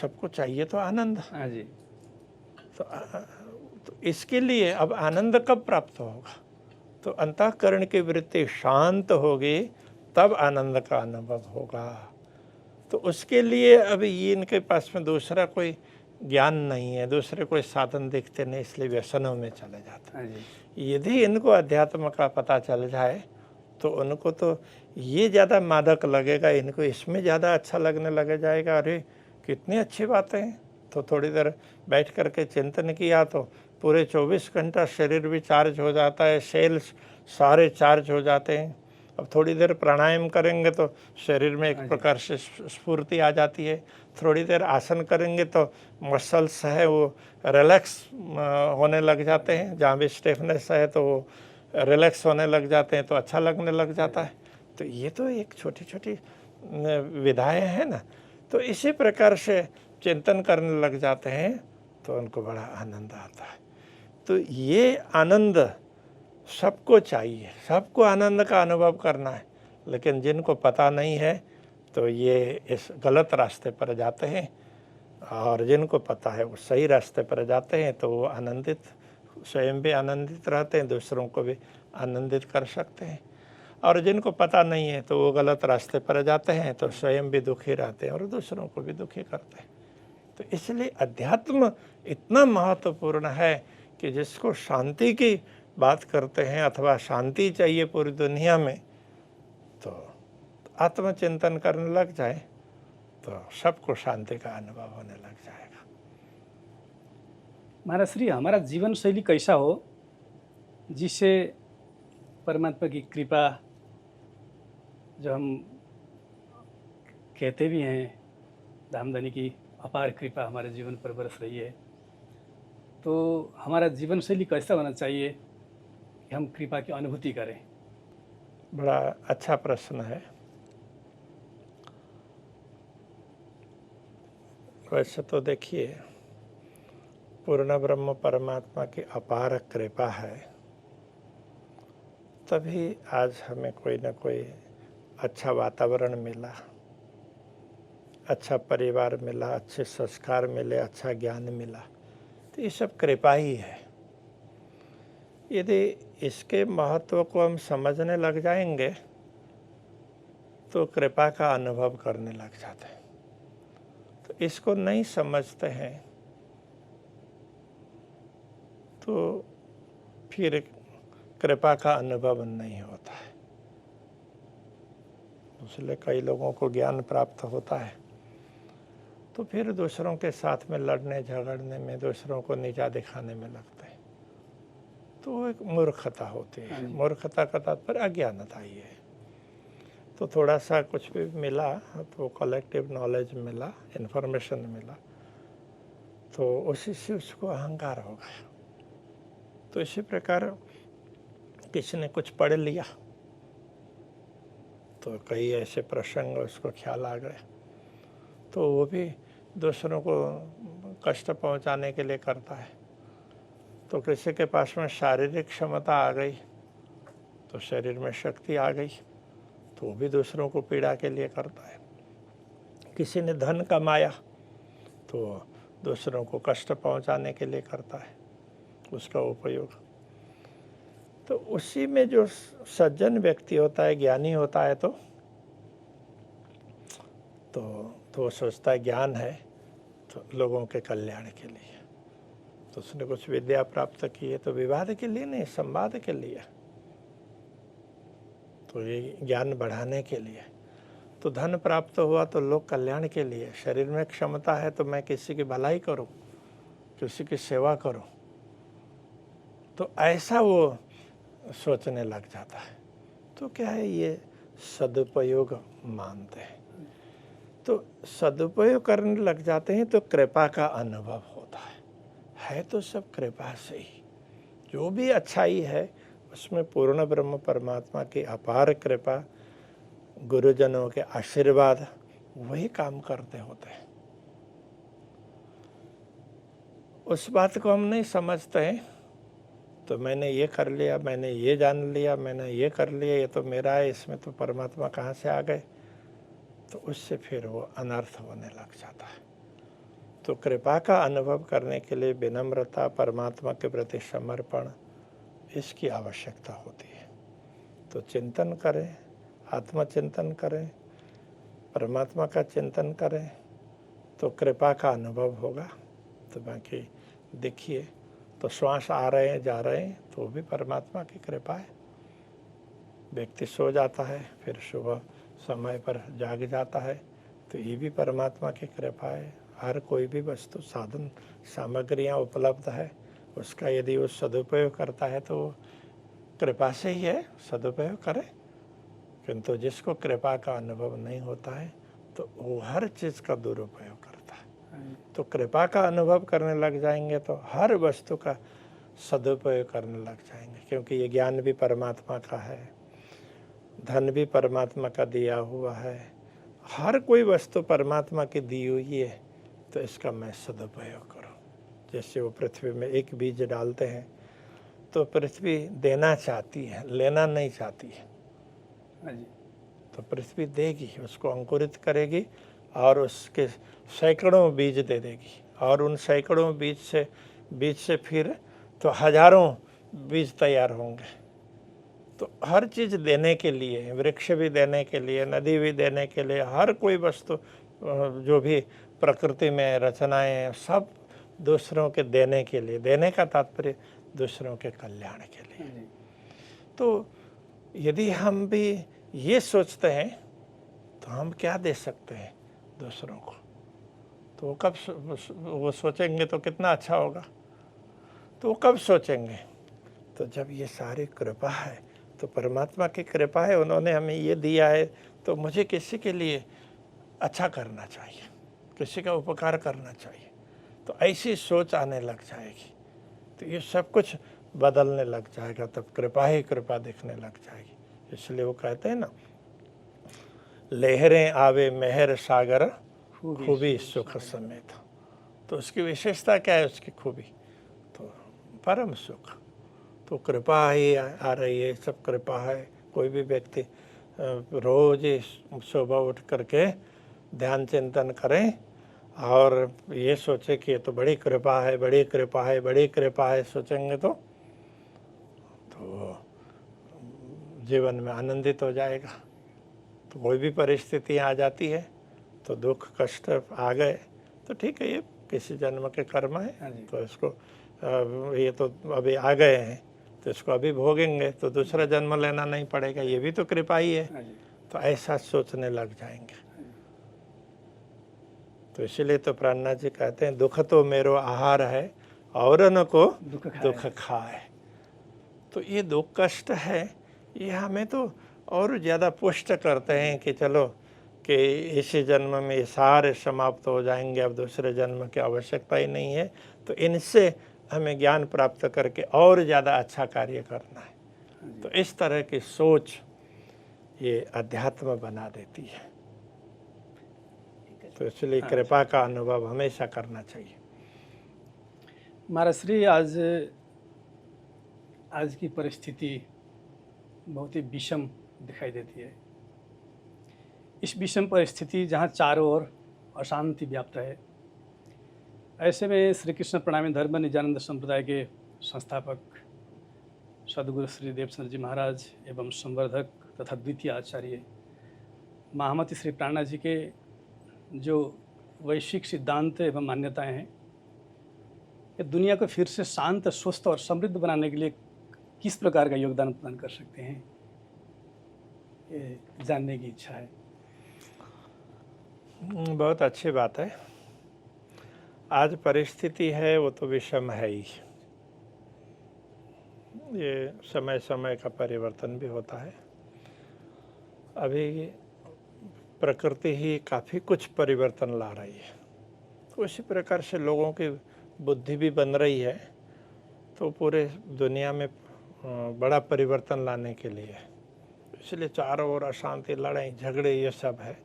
सबको चाहिए तो आनंद। हाँ जी। तो इसके लिए अब आनंद कब प्राप्त होगा? तो अंतःकरण की वृत्ति शांत होगी तब आनंद का अनुभव होगा। तो उसके लिए अब ये इनके पास में दूसरा कोई ज्ञान नहीं है, दूसरे कोई साधन दिखते नहीं, इसलिए व्यसनों में चले जाते हैं। हाँ जी। यदि इनको अध्यात्म का पता चल जाए तो उनको तो ये ज़्यादा मादक लगेगा, इनको इसमें ज़्यादा अच्छा लगने लग जाएगा। अरे कितनी अच्छी बातें हैं। तो थोड़ी देर बैठ कर के चिंतन किया तो पूरे 24 घंटा शरीर भी चार्ज हो जाता है, सेल्स सारे चार्ज हो जाते हैं। अब थोड़ी देर प्राणायाम करेंगे तो शरीर में एक प्रकार से स्फूर्ति आ जाती है। थोड़ी देर आसन करेंगे तो मसल्स है वो रिलैक्स होने लग जाते हैं, जहाँ भी स्टिफनेस है तो वो रिलैक्स होने लग जाते हैं, तो अच्छा लगने लग जाता है। तो ये तो एक छोटी छोटी विधाएं हैं ना। तो इसी प्रकार से चिंतन करने लग जाते हैं तो उनको बड़ा आनंद आता है। तो ये आनंद सबको चाहिए, सबको आनंद का अनुभव करना है। लेकिन जिनको पता नहीं है तो ये इस गलत रास्ते पर जाते हैं, और जिनको पता है वो सही रास्ते पर जाते हैं। तो वो आनंदित, स्वयं भी आनंदित रहते हैं, दूसरों को भी आनंदित कर सकते हैं। और जिनको पता नहीं है तो वो गलत रास्ते पर जाते हैं, तो स्वयं भी दुखी रहते हैं और दूसरों को भी दुखी करते हैं। तो इसलिए अध्यात्म इतना महत्वपूर्ण है कि जिसको शांति की बात करते हैं अथवा शांति चाहिए पूरी दुनिया में, तो आत्मचिंतन करने लग जाए तो सबको शांति का अनुभव होने लग जाएगा। महाराज श्री, हमारा जीवन शैली कैसा हो जिससे परमात्मा की कृपा, जो हम कहते भी हैं धामधनी की अपार कृपा हमारे जीवन पर बरस रही है, तो हमारा जीवन शैली कैसा होना चाहिए कि हम कृपा की अनुभूति करें? बड़ा अच्छा प्रश्न है। वैसे तो देखिए, पूर्ण ब्रह्म परमात्मा की अपार कृपा है, तभी आज हमें कोई ना कोई अच्छा वातावरण मिला, अच्छा परिवार मिला, अच्छे संस्कार मिले, अच्छा ज्ञान मिला। तो ये सब कृपा ही है। यदि इसके महत्व को हम समझने लग जाएंगे तो कृपा का अनुभव करने लग जाते हैं। तो इसको नहीं समझते हैं तो फिर कृपा का अनुभव नहीं होता है। इसलिए कई लोगों को ज्ञान प्राप्त होता है तो फिर दूसरों के साथ में लड़ने झगड़ने में, दूसरों को नीचा दिखाने में लगते हैं। तो वो एक मूर्खता होती है। मूर्खता का तात्पर्य अज्ञानता ही है। तो थोड़ा सा कुछ भी मिला तो कलेक्टिव नॉलेज मिला, इन्फॉर्मेशन मिला, तो उसी से उसको अहंकार हो गया। तो इसी प्रकार किसी ने कुछ पढ़ लिया तो कई ऐसे प्रसंग उसको ख्याल आ गए, तो वो भी दूसरों को कष्ट पहुंचाने के लिए करता है। तो किसी के पास में शारीरिक क्षमता आ गई, तो शरीर में शक्ति आ गई, तो वो भी दूसरों को पीड़ा के लिए करता है। किसी ने धन कमाया तो दूसरों को कष्ट पहुंचाने के लिए करता है उसका उपयोग। तो उसी में जो सज्जन व्यक्ति होता है, ज्ञानी होता है, तो सोचता है ज्ञान है तो लोगों के कल्याण के लिए। तो उसने कुछ विद्या प्राप्त की है तो विवाद के लिए नहीं, संवाद के लिए, तो ये ज्ञान बढ़ाने के लिए। तो धन प्राप्त हुआ तो लोक कल्याण के लिए। शरीर में क्षमता है तो मैं किसी की भलाई करूं, किसी की सेवा करूं, तो ऐसा वो सोचने लग जाता है। तो क्या है, ये सदुपयोग मानते हैं। तो सदुपयोग करने लग जाते हैं तो कृपा का अनुभव होता है तो सब कृपा से ही। जो भी अच्छाई है उसमें पूर्ण ब्रह्म परमात्मा की अपार कृपा, गुरुजनों के आशीर्वाद वही काम करते होते हैं। उस बात को हम नहीं समझते हैं, तो मैंने ये कर लिया, मैंने ये जान लिया, मैंने ये कर लिया, ये तो मेरा है, इसमें तो परमात्मा कहाँ से आ गए, तो उससे फिर वो अनर्थ होने लग जाता है। तो कृपा का अनुभव करने के लिए विनम्रता, परमात्मा के प्रति समर्पण, इसकी आवश्यकता होती है। तो चिंतन करें, आत्मचिंतन करें, परमात्मा का चिंतन करें, तो कृपा का अनुभव होगा। तो बाकी देखिए, तो श्वास आ रहे हैं जा रहे हैं तो भी परमात्मा की कृपा है। व्यक्ति सो जाता है फिर सुबह समय पर जाग जाता है, तो ये भी परमात्मा की कृपा है। हर कोई भी वस्तु, साधन, सामग्रियाँ उपलब्ध है, उसका यदि वो सदुपयोग करता है तो कृपा से ही है, सदुपयोग करे। किंतु जिसको कृपा का अनुभव नहीं होता है तो वो हर चीज़ का दुरुपयोग करता है। तो कृपा का अनुभव करने लग जाएंगे तो हर वस्तु का सदुपयोग करने लग जाएंगे, क्योंकि ये ज्ञान भी परमात्मा का है, धन भी परमात्मा का दिया हुआ है, हर कोई वस्तु परमात्मा की दी हुई है, तो इसका मैं सदुपयोग करूं। जैसे वो पृथ्वी में एक बीज डालते हैं तो पृथ्वी देना चाहती है, लेना नहीं चाहती है। तो पृथ्वी देगी, उसको अंकुरित करेगी और उसके सैकड़ों बीज दे देगी, और उन सैकड़ों बीज से फिर तो हजारों बीज तैयार होंगे। तो हर चीज़ देने के लिए, वृक्ष भी देने के लिए, नदी भी देने के लिए, हर कोई वस्तु जो भी प्रकृति में रचनाएं हैं सब दूसरों के देने के लिए। देने का तात्पर्य दूसरों के कल्याण के लिए। तो यदि हम भी ये सोचते हैं तो हम क्या दे सकते हैं दूसरों को, तो वो कब वो सोचेंगे तो कितना अच्छा होगा। तो वो कब सोचेंगे, तो जब ये सारी कृपा है, तो परमात्मा की कृपा है, उन्होंने हमें ये दिया है, तो मुझे किसी के लिए अच्छा करना चाहिए, किसी का उपकार करना चाहिए। तो ऐसी सोच आने लग जाएगी तो ये सब कुछ बदलने लग जाएगा, तब कृपा ही कृपा दिखने लग जाएगी। इसलिए वो कहते हैं ना, लहरें आवे मेहर सागर खूबी सुख समेत। तो उसकी विशेषता क्या है, उसकी खूबी तो परम सुख। तो कृपा ही आ रही है, सब कृपा है। कोई भी व्यक्ति रोज ही सुबह उठ करके ध्यान चिंतन करें और ये सोचे कि ये तो बड़ी कृपा है, बड़ी कृपा है, बड़ी कृपा है, सोचेंगे तो जीवन में आनंदित हो जाएगा। तो कोई भी परिस्थिति आ जाती है तो दुख कष्ट आ गए तो ठीक है, ये किसी जन्म के कर्म है, तो इसको ये तो अभी आ गए हैं तो इसको अभी भोगेंगे, तो दूसरा जन्म लेना नहीं पड़ेगा, ये भी तो कृपा ही है। तो ऐसा सोचने लग जाएंगे। तो इसीलिए तो प्राणनाथ जी कहते हैं दुख तो मेरो आहार है और न को दुख खाए। तो ये दुख कष्ट है, ये हमें तो और ज़्यादा पुष्ट करते हैं कि चलो कि इसी जन्म में ये सारे समाप्त हो जाएंगे, अब दूसरे जन्म की आवश्यकता ही नहीं है। तो इनसे हमें ज्ञान प्राप्त करके और ज़्यादा अच्छा कार्य करना है। तो इस तरह की सोच ये अध्यात्म बना देती है। तो इसलिए कृपा का अनुभव हमेशा करना चाहिए। महाराज श्री, आज की परिस्थिति बहुत ही विषम दिखाई देती है। इस विषम परिस्थिति जहाँ चारों ओर अशांति व्याप्त है, ऐसे में श्री कृष्ण प्रणामी धर्म निजानंद संप्रदाय के संस्थापक सदगुरु श्री देवचंद्र जी महाराज एवं संवर्धक तथा द्वितीय आचार्य महामती श्री प्राणनाथ जी के जो वैश्विक सिद्धांत एवं मान्यताएं हैं, ये दुनिया को फिर से शांत, स्वस्थ और समृद्ध बनाने के लिए किस प्रकार का योगदान प्रदान कर सकते हैं, ये जानने की इच्छा है। बहुत अच्छी बात है। आज परिस्थिति है वो तो विषम है ही। ये समय समय का परिवर्तन भी होता है। अभी प्रकृति ही काफ़ी कुछ परिवर्तन ला रही है, तो उसी प्रकार से लोगों की बुद्धि भी बन रही है। तो पूरे दुनिया में बड़ा परिवर्तन लाने के लिए, इसलिए चारों ओर अशांति, लड़ाई झगड़े ये सब है।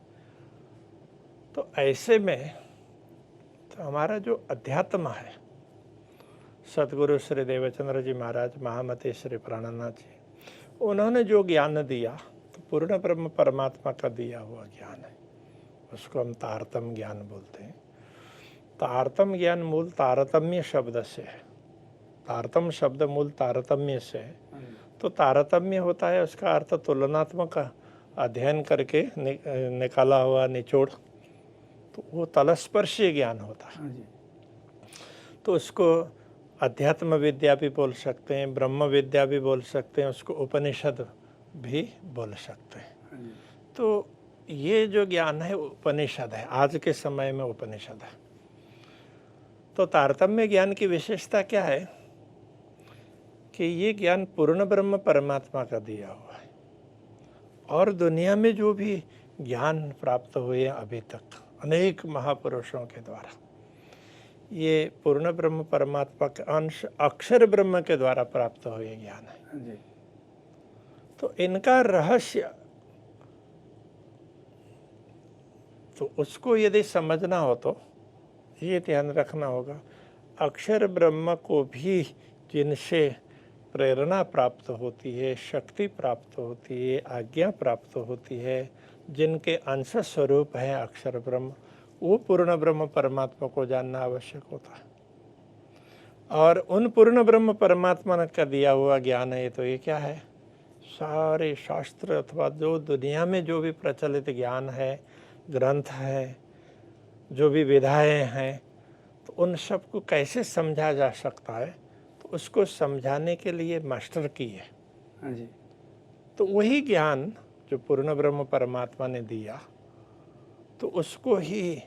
तो ऐसे में तो हमारा जो अध्यात्म है, सदगुरु श्री देवचंद्र जी महाराज, महामती श्री प्राणनाथ जी, उन्होंने जो ज्ञान दिया तो पूर्ण ब्रह्म परमात्मा का दिया हुआ ज्ञान है। उसको हम तारतम्य ज्ञान बोलते हैं। तारतम्य ज्ञान मूल तारतम्य शब्द से है। तारतम्य शब्द मूल तारतम्य से है। तो तारतम्य होता है, उसका अर्थ तुलनात्मक अध्ययन करके निकाला हुआ निचोड़, तो वो तलस्पर्शी ज्ञान होता है। तो उसको अध्यात्म विद्या भी बोल सकते हैं, ब्रह्म विद्या भी बोल सकते हैं, उसको उपनिषद भी बोल सकते हैं। तो ये जो ज्ञान है उपनिषद है, आज के समय में उपनिषद है। तो तारतम्य ज्ञान की विशेषता क्या है कि ये ज्ञान पूर्ण ब्रह्म परमात्मा का दिया हुआ है। और दुनिया में जो भी ज्ञान प्राप्त हुए अभी तक अनेक महापुरुषों के द्वारा, ये पूर्ण ब्रह्म परमात्मा के अंश अक्षर ब्रह्म के द्वारा प्राप्त हुए ज्ञान है। तो इनका रहस्य, तो उसको यदि समझना हो तो ये ध्यान रखना होगा, अक्षर ब्रह्म को भी जिनसे प्रेरणा प्राप्त होती है, शक्ति प्राप्त होती है, आज्ञा प्राप्त होती है, जिनके अंश स्वरूप है अक्षर ब्रह्म, वो पूर्ण ब्रह्म परमात्मा को जानना आवश्यक होता है। और उन पूर्ण ब्रह्म परमात्मा का दिया हुआ ज्ञान है। तो ये क्या है, सारे शास्त्र अथवा जो दुनिया में जो भी प्रचलित ज्ञान है, ग्रंथ है, जो भी विधाएं हैं, तो उन सब को कैसे समझा जा सकता है, तो उसको समझाने के लिए मास्टर की है। हाँ जी। तो वही ज्ञान जो पूर्ण ब्रह्म परमात्मा ने दिया, तो उसको ही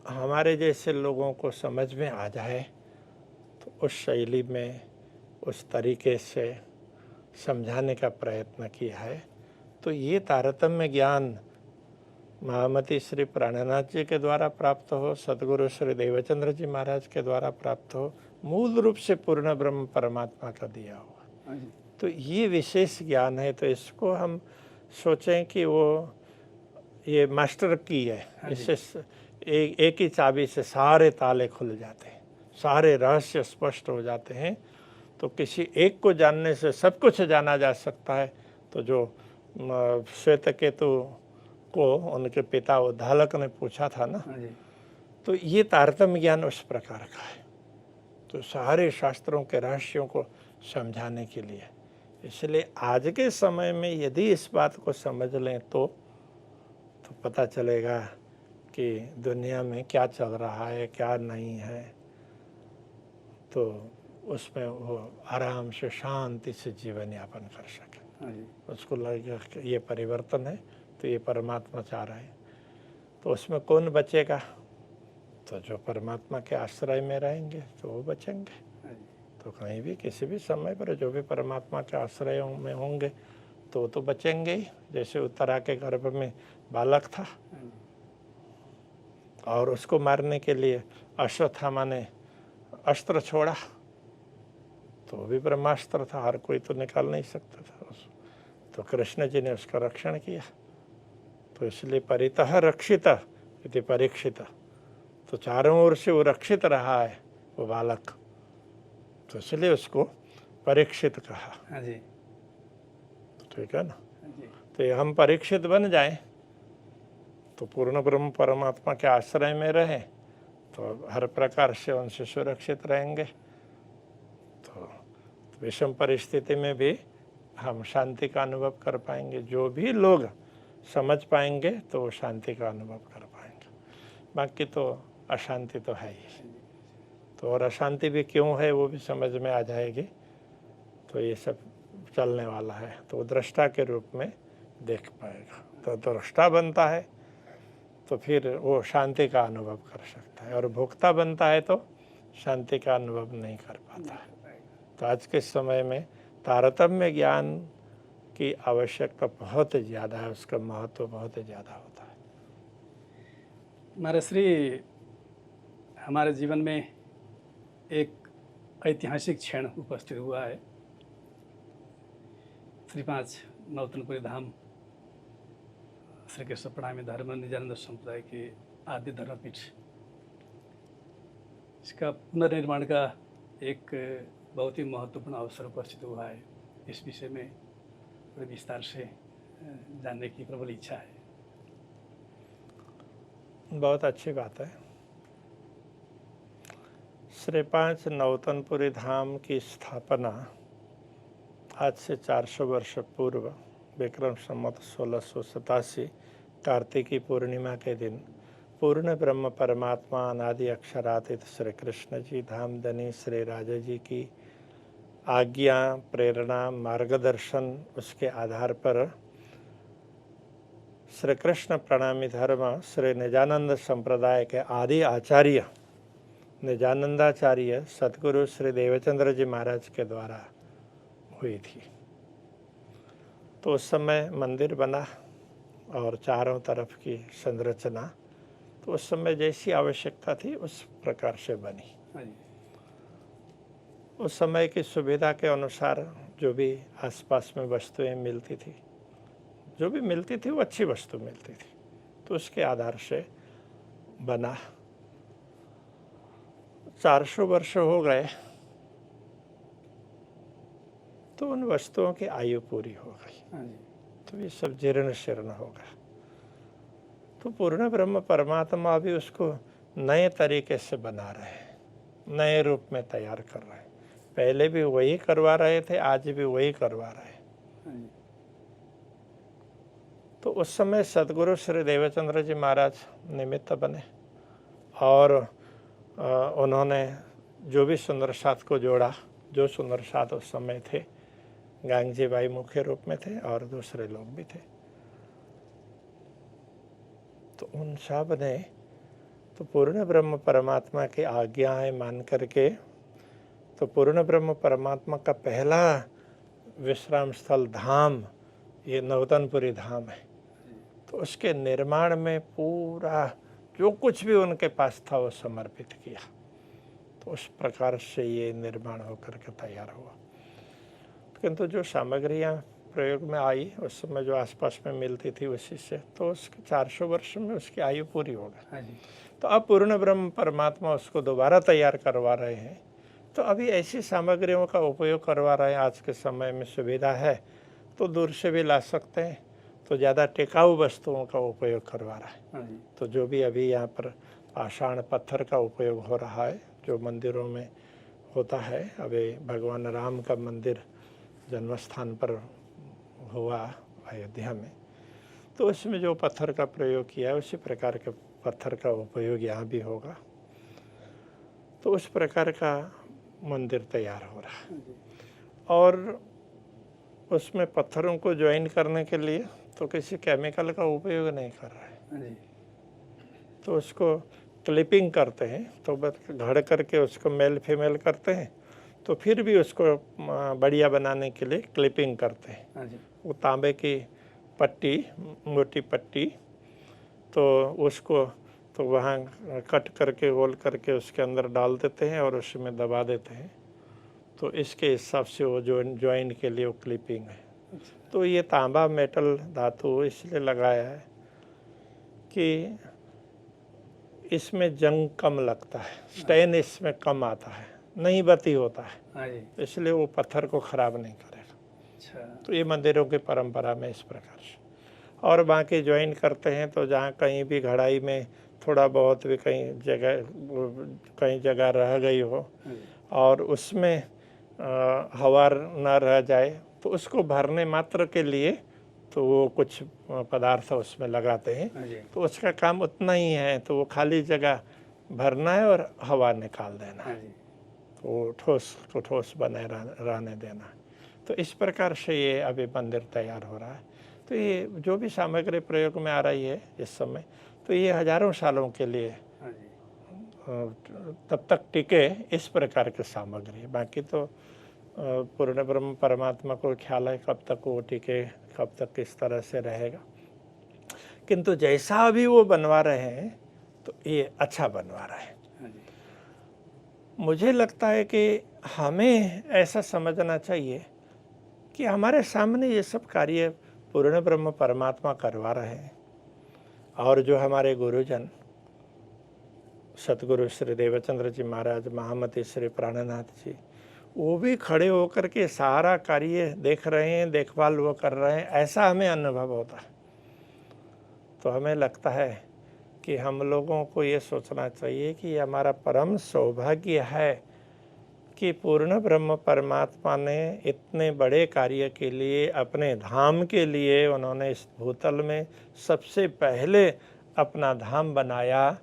हमारे जैसे लोगों को समझ में आ जाए, तो उस शैली में, उस तरीके से समझाने का प्रयत्न किया है। तो ये तारतम्य ज्ञान महामती श्री प्राणनाथ जी के द्वारा प्राप्त हो, सदगुरु श्री देवचंद्र जी महाराज के द्वारा प्राप्त हो, मूल रूप से पूर्ण ब्रह्म परमात्मा का दिया हुआ। तो ये विशेष ज्ञान है। तो इसको हम सोचें कि वो ये मास्टर की है, इससे एक ही चाबी से सारे ताले खुल जाते हैं, सारे रहस्य स्पष्ट हो जाते हैं। तो किसी एक को जानने से सब कुछ जाना जा सकता है। तो जो श्वेत केतु को उनके पिता उद्धालक ने पूछा था ना, तो ये तारतम्य ज्ञान उस प्रकार का है। तो सारे शास्त्रों के रहस्यों को समझाने के लिए, इसलिए आज के समय में यदि इस बात को समझ लें तो पता चलेगा कि दुनिया में क्या चल रहा है, क्या नहीं है। तो उसमें वो आराम से शांति से जीवन यापन कर सके। उसको लगेगा कि ये परिवर्तन है, तो ये परमात्मा चाह रहा है। तो उसमें कौन बचेगा? तो जो परमात्मा के आश्रय में रहेंगे तो वो बचेंगे। हाँ जी, तो कहीं भी किसी भी समय पर जो भी परमात्मा के आश्रय में होंगे तो बचेंगे ही। जैसे उत्तरा के गर्भ में बालक था हाँ जी, और उसको मारने के लिए अश्वत्थामा ने अस्त्र छोड़ा, तो वो भी ब्रह्मास्त्र था, हर कोई तो निकाल नहीं सकता था। तो कृष्ण जी ने उसका रक्षण किया। तो इसलिए परितः रक्षित इति परीक्षित, तो चारों ओर से वो रक्षित रहा है वो बालक, तो इसलिए उसको परीक्षित कहा। हाँ जी, ठीक है ना। हाँ जी, तो ये हम परीक्षित बन जाएं तो पूर्ण ब्रह्म परमात्मा के आश्रय में रहें तो हर प्रकार से उनसे सुरक्षित रहेंगे। तो विषम परिस्थिति में भी हम शांति का अनुभव कर पाएंगे। जो भी लोग समझ पाएंगे तो वो शांति का अनुभव कर पाएंगे, बाकी तो अशांति तो है ही। तो और अशांति भी क्यों है वो भी समझ में आ जाएगी। तो ये सब चलने वाला है, तो दृष्टा के रूप में देख पाएगा। तो दृष्टा बनता है तो फिर वो शांति का अनुभव कर सकता है, और भोक्ता बनता है तो शांति का अनुभव नहीं कर पाता है। तो आज के समय में तारतम्य ज्ञान की आवश्यकता बहुत ज़्यादा है, उसका महत्व बहुत ज़्यादा होता है। महाराज श्री, हमारे जीवन में एक ऐतिहासिक क्षण उपस्थित हुआ है। श्री 5 नौतनपुरी धाम श्री कृष्ण प्रणामी धर्म निजानंद संप्रदाय के आद्य धर्मपीठ, इसका पुनर्निर्माण का एक बहुत ही महत्वपूर्ण अवसर उपस्थित हुआ है। इस विषय में थोड़े विस्तार से जानने की प्रबल इच्छा है। बहुत अच्छी बात है। श्री 5 नौतनपुरी धाम की स्थापना आज से 400 वर्ष पूर्व विक्रम संवत 1687 कार्तिकी पूर्णिमा के दिन पूर्ण ब्रह्म परमात्मा अनादि अक्षरातीत श्री कृष्ण जी धामधनी श्री राजा जी की आज्ञा, प्रेरणा, मार्गदर्शन, उसके आधार पर श्री कृष्ण प्रणामी धर्म श्री निजानंद संप्रदाय के आदि आचार्य निजानंदाचार्य सतगुरु श्री देवचंद्र जी महाराज के द्वारा हुई थी। तो उस समय मंदिर बना और चारों तरफ की संरचना तो उस समय जैसी आवश्यकता थी उस प्रकार से बनी। हाँ जी, उस समय की सुविधा के अनुसार जो भी आसपास में वस्तुएं मिलती थी, जो भी मिलती थी वो अच्छी वस्तु मिलती थी, तो उसके आधार से बना। 400 वर्ष हो गए तो उन वस्तुओं की आयु पूरी हो गई, हाँ जी, तो ये सब जीर्ण शीर्ण हो गया। तो पूर्ण ब्रह्म परमात्मा भी उसको नए तरीके से बना रहे हैं, नए रूप में तैयार कर रहे हैं। पहले भी वही करवा रहे थे, आज भी वही करवा रहे हैं। हाँ जी, तो उस समय सदगुरु श्री देवचंद्र जी महाराज निमित्त बने और उन्होंने जो भी सुंदर साथ को जोड़ा, जो सुंदर साथ उस समय थे, गांगजी भाई मुख्य रूप में थे और दूसरे लोग भी थे। तो उन सब ने तो पूर्ण ब्रह्म परमात्मा की आज्ञाएं मान करके, तो पूर्ण ब्रह्म परमात्मा का पहला विश्राम स्थल धाम ये नौतनपुरी धाम है। तो उसके निर्माण में पूरा जो कुछ भी उनके पास था वो समर्पित किया। तो उस प्रकार से ये निर्माण होकर के तैयार हुआ। किंतु जो सामग्रियाँ प्रयोग में आई उस समय जो आसपास में मिलती थी उसी से, तो उसके 400 वर्ष में उसकी आयु पूरी हो गई। हाँ जी, तो अब पूर्ण ब्रह्म परमात्मा उसको दोबारा तैयार करवा रहे हैं। तो अभी ऐसी सामग्रियों का उपयोग करवा रहे हैं। आज के समय में सुविधा है तो दूर से भी ला सकते हैं, तो ज़्यादा टिकाऊ वस्तुओं का उपयोग करवा रहा है। हाँ जी, तो जो भी अभी यहाँ पर पाषाण पत्थर का उपयोग हो रहा है जो मंदिरों में होता है, अभी भगवान राम का मंदिर जन्म स्थान पर हुआ अयोध्या में, तो उसमें जो पत्थर का प्रयोग किया है उसी प्रकार के पत्थर का उपयोग यहाँ भी होगा। तो उस प्रकार का मंदिर तैयार हो रहा है। हाँ जी, और उसमें पत्थरों को ज्वाइन करने के लिए तो किसी केमिकल का उपयोग नहीं कर रहा है। हाँ जी, तो उसको क्लिपिंग करते हैं तो बस घड़ करके उसको मेल फीमेल करते हैं, तो फिर भी उसको बढ़िया बनाने के लिए क्लिपिंग करते हैं। हाँ जी। वो तांबे की पट्टी, मोटी पट्टी, तो उसको तो वहाँ कट करके गोल करके उसके अंदर डाल देते हैं और उसमें दबा देते हैं। तो इसके हिसाब से वो ज्वाइन के लिए वो क्लिपिंग है। तो ये तांबा मेटल धातु इसलिए लगाया है कि इसमें जंग कम लगता है, स्टेन इसमें कम आता है, नहीं बत्ती होता है। हाँ जी। इसलिए वो पत्थर को खराब नहीं करेगा। अच्छा। तो ये मंदिरों की परंपरा में इस प्रकार से। और बाकी ज्वाइन करते हैं तो जहाँ कहीं भी घड़ाई में थोड़ा बहुत भी कहीं जगह रह गई हो और उसमें हवा न रह जाए तो उसको भरने मात्र के लिए तो वो कुछ पदार्थ उसमें लगाते हैं। तो उसका काम उतना ही है, तो वो खाली जगह भरना है और हवा निकाल देना है, तो ठोस को ठोस बने रहने देना। तो इस प्रकार से ये अभी मंदिर तैयार हो रहा है। तो ये जो भी सामग्री प्रयोग में आ रही है इस समय, तो ये हजारों सालों के लिए तब तक टिके इस प्रकार की सामग्री है। बाकी तो पूर्ण ब्रह्म परमात्मा को ख्याल है कब तक वो टिके, कब तक किस तरह से रहेगा। किंतु जैसा अभी वो बनवा रहे हैं तो ये अच्छा बनवा रहे हैं। मुझे लगता है कि हमें ऐसा समझना चाहिए कि हमारे सामने ये सब कार्य पूर्ण ब्रह्म परमात्मा करवा रहे हैं और जो हमारे गुरुजन सतगुरु श्री देवचंद्र जी महाराज, महामती श्री प्राणनाथ जी, वो भी खड़े होकर के सारा कार्य देख रहे हैं, देखभाल वो कर रहे हैं, ऐसा हमें अनुभव होता है। तो हमें लगता है कि हम लोगों को ये सोचना चाहिए कि ये हमारा परम सौभाग्य है कि पूर्ण ब्रह्म परमात्मा ने इतने बड़े कार्य के लिए, अपने धाम के लिए उन्होंने इस भूतल में सबसे पहले अपना धाम बनाया,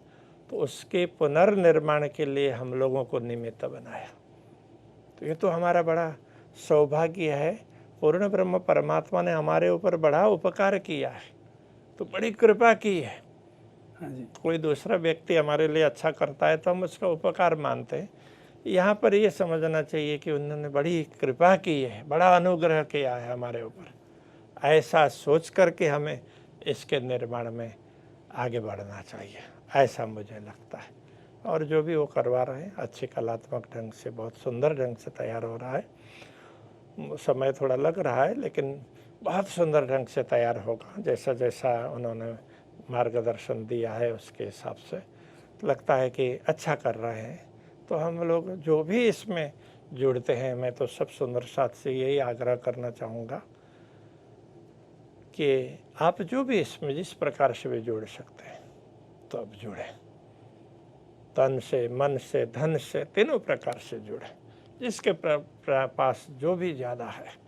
तो उसके पुनर्निर्माण के लिए हम लोगों को निमित्त बनाया। तो ये तो हमारा बड़ा सौभाग्य है। पूर्ण ब्रह्म परमात्मा ने हमारे ऊपर बड़ा उपकार किया है, तो बड़ी कृपा की है। कोई दूसरा व्यक्ति हमारे लिए अच्छा करता है तो हम उसका उपकार मानते हैं। यहाँ पर ये समझना चाहिए कि उन्होंने बड़ी कृपा की है, बड़ा अनुग्रह किया है हमारे ऊपर। ऐसा सोच करके हमें इसके निर्माण में आगे बढ़ना चाहिए, ऐसा मुझे लगता है। और जो भी वो करवा रहे हैं अच्छे कलात्मक ढंग से, बहुत सुंदर ढंग से तैयार हो रहा है। समय थोड़ा लग रहा है लेकिन बहुत सुंदर ढंग से तैयार होगा। जैसा जैसा उन्होंने मार्गदर्शन दिया है उसके हिसाब से लगता है कि अच्छा कर रहे हैं। तो हम लोग जो भी इसमें जुड़ते हैं, मैं तो सब सुंदर साथ से यही आग्रह करना चाहूँगा कि आप जो भी इसमें जिस प्रकार से भी जुड़ सकते हैं तो अब जुड़ें। तन से, मन से, धन से, तीनों प्रकार से जुड़ें। जिसके पास जो भी ज़्यादा है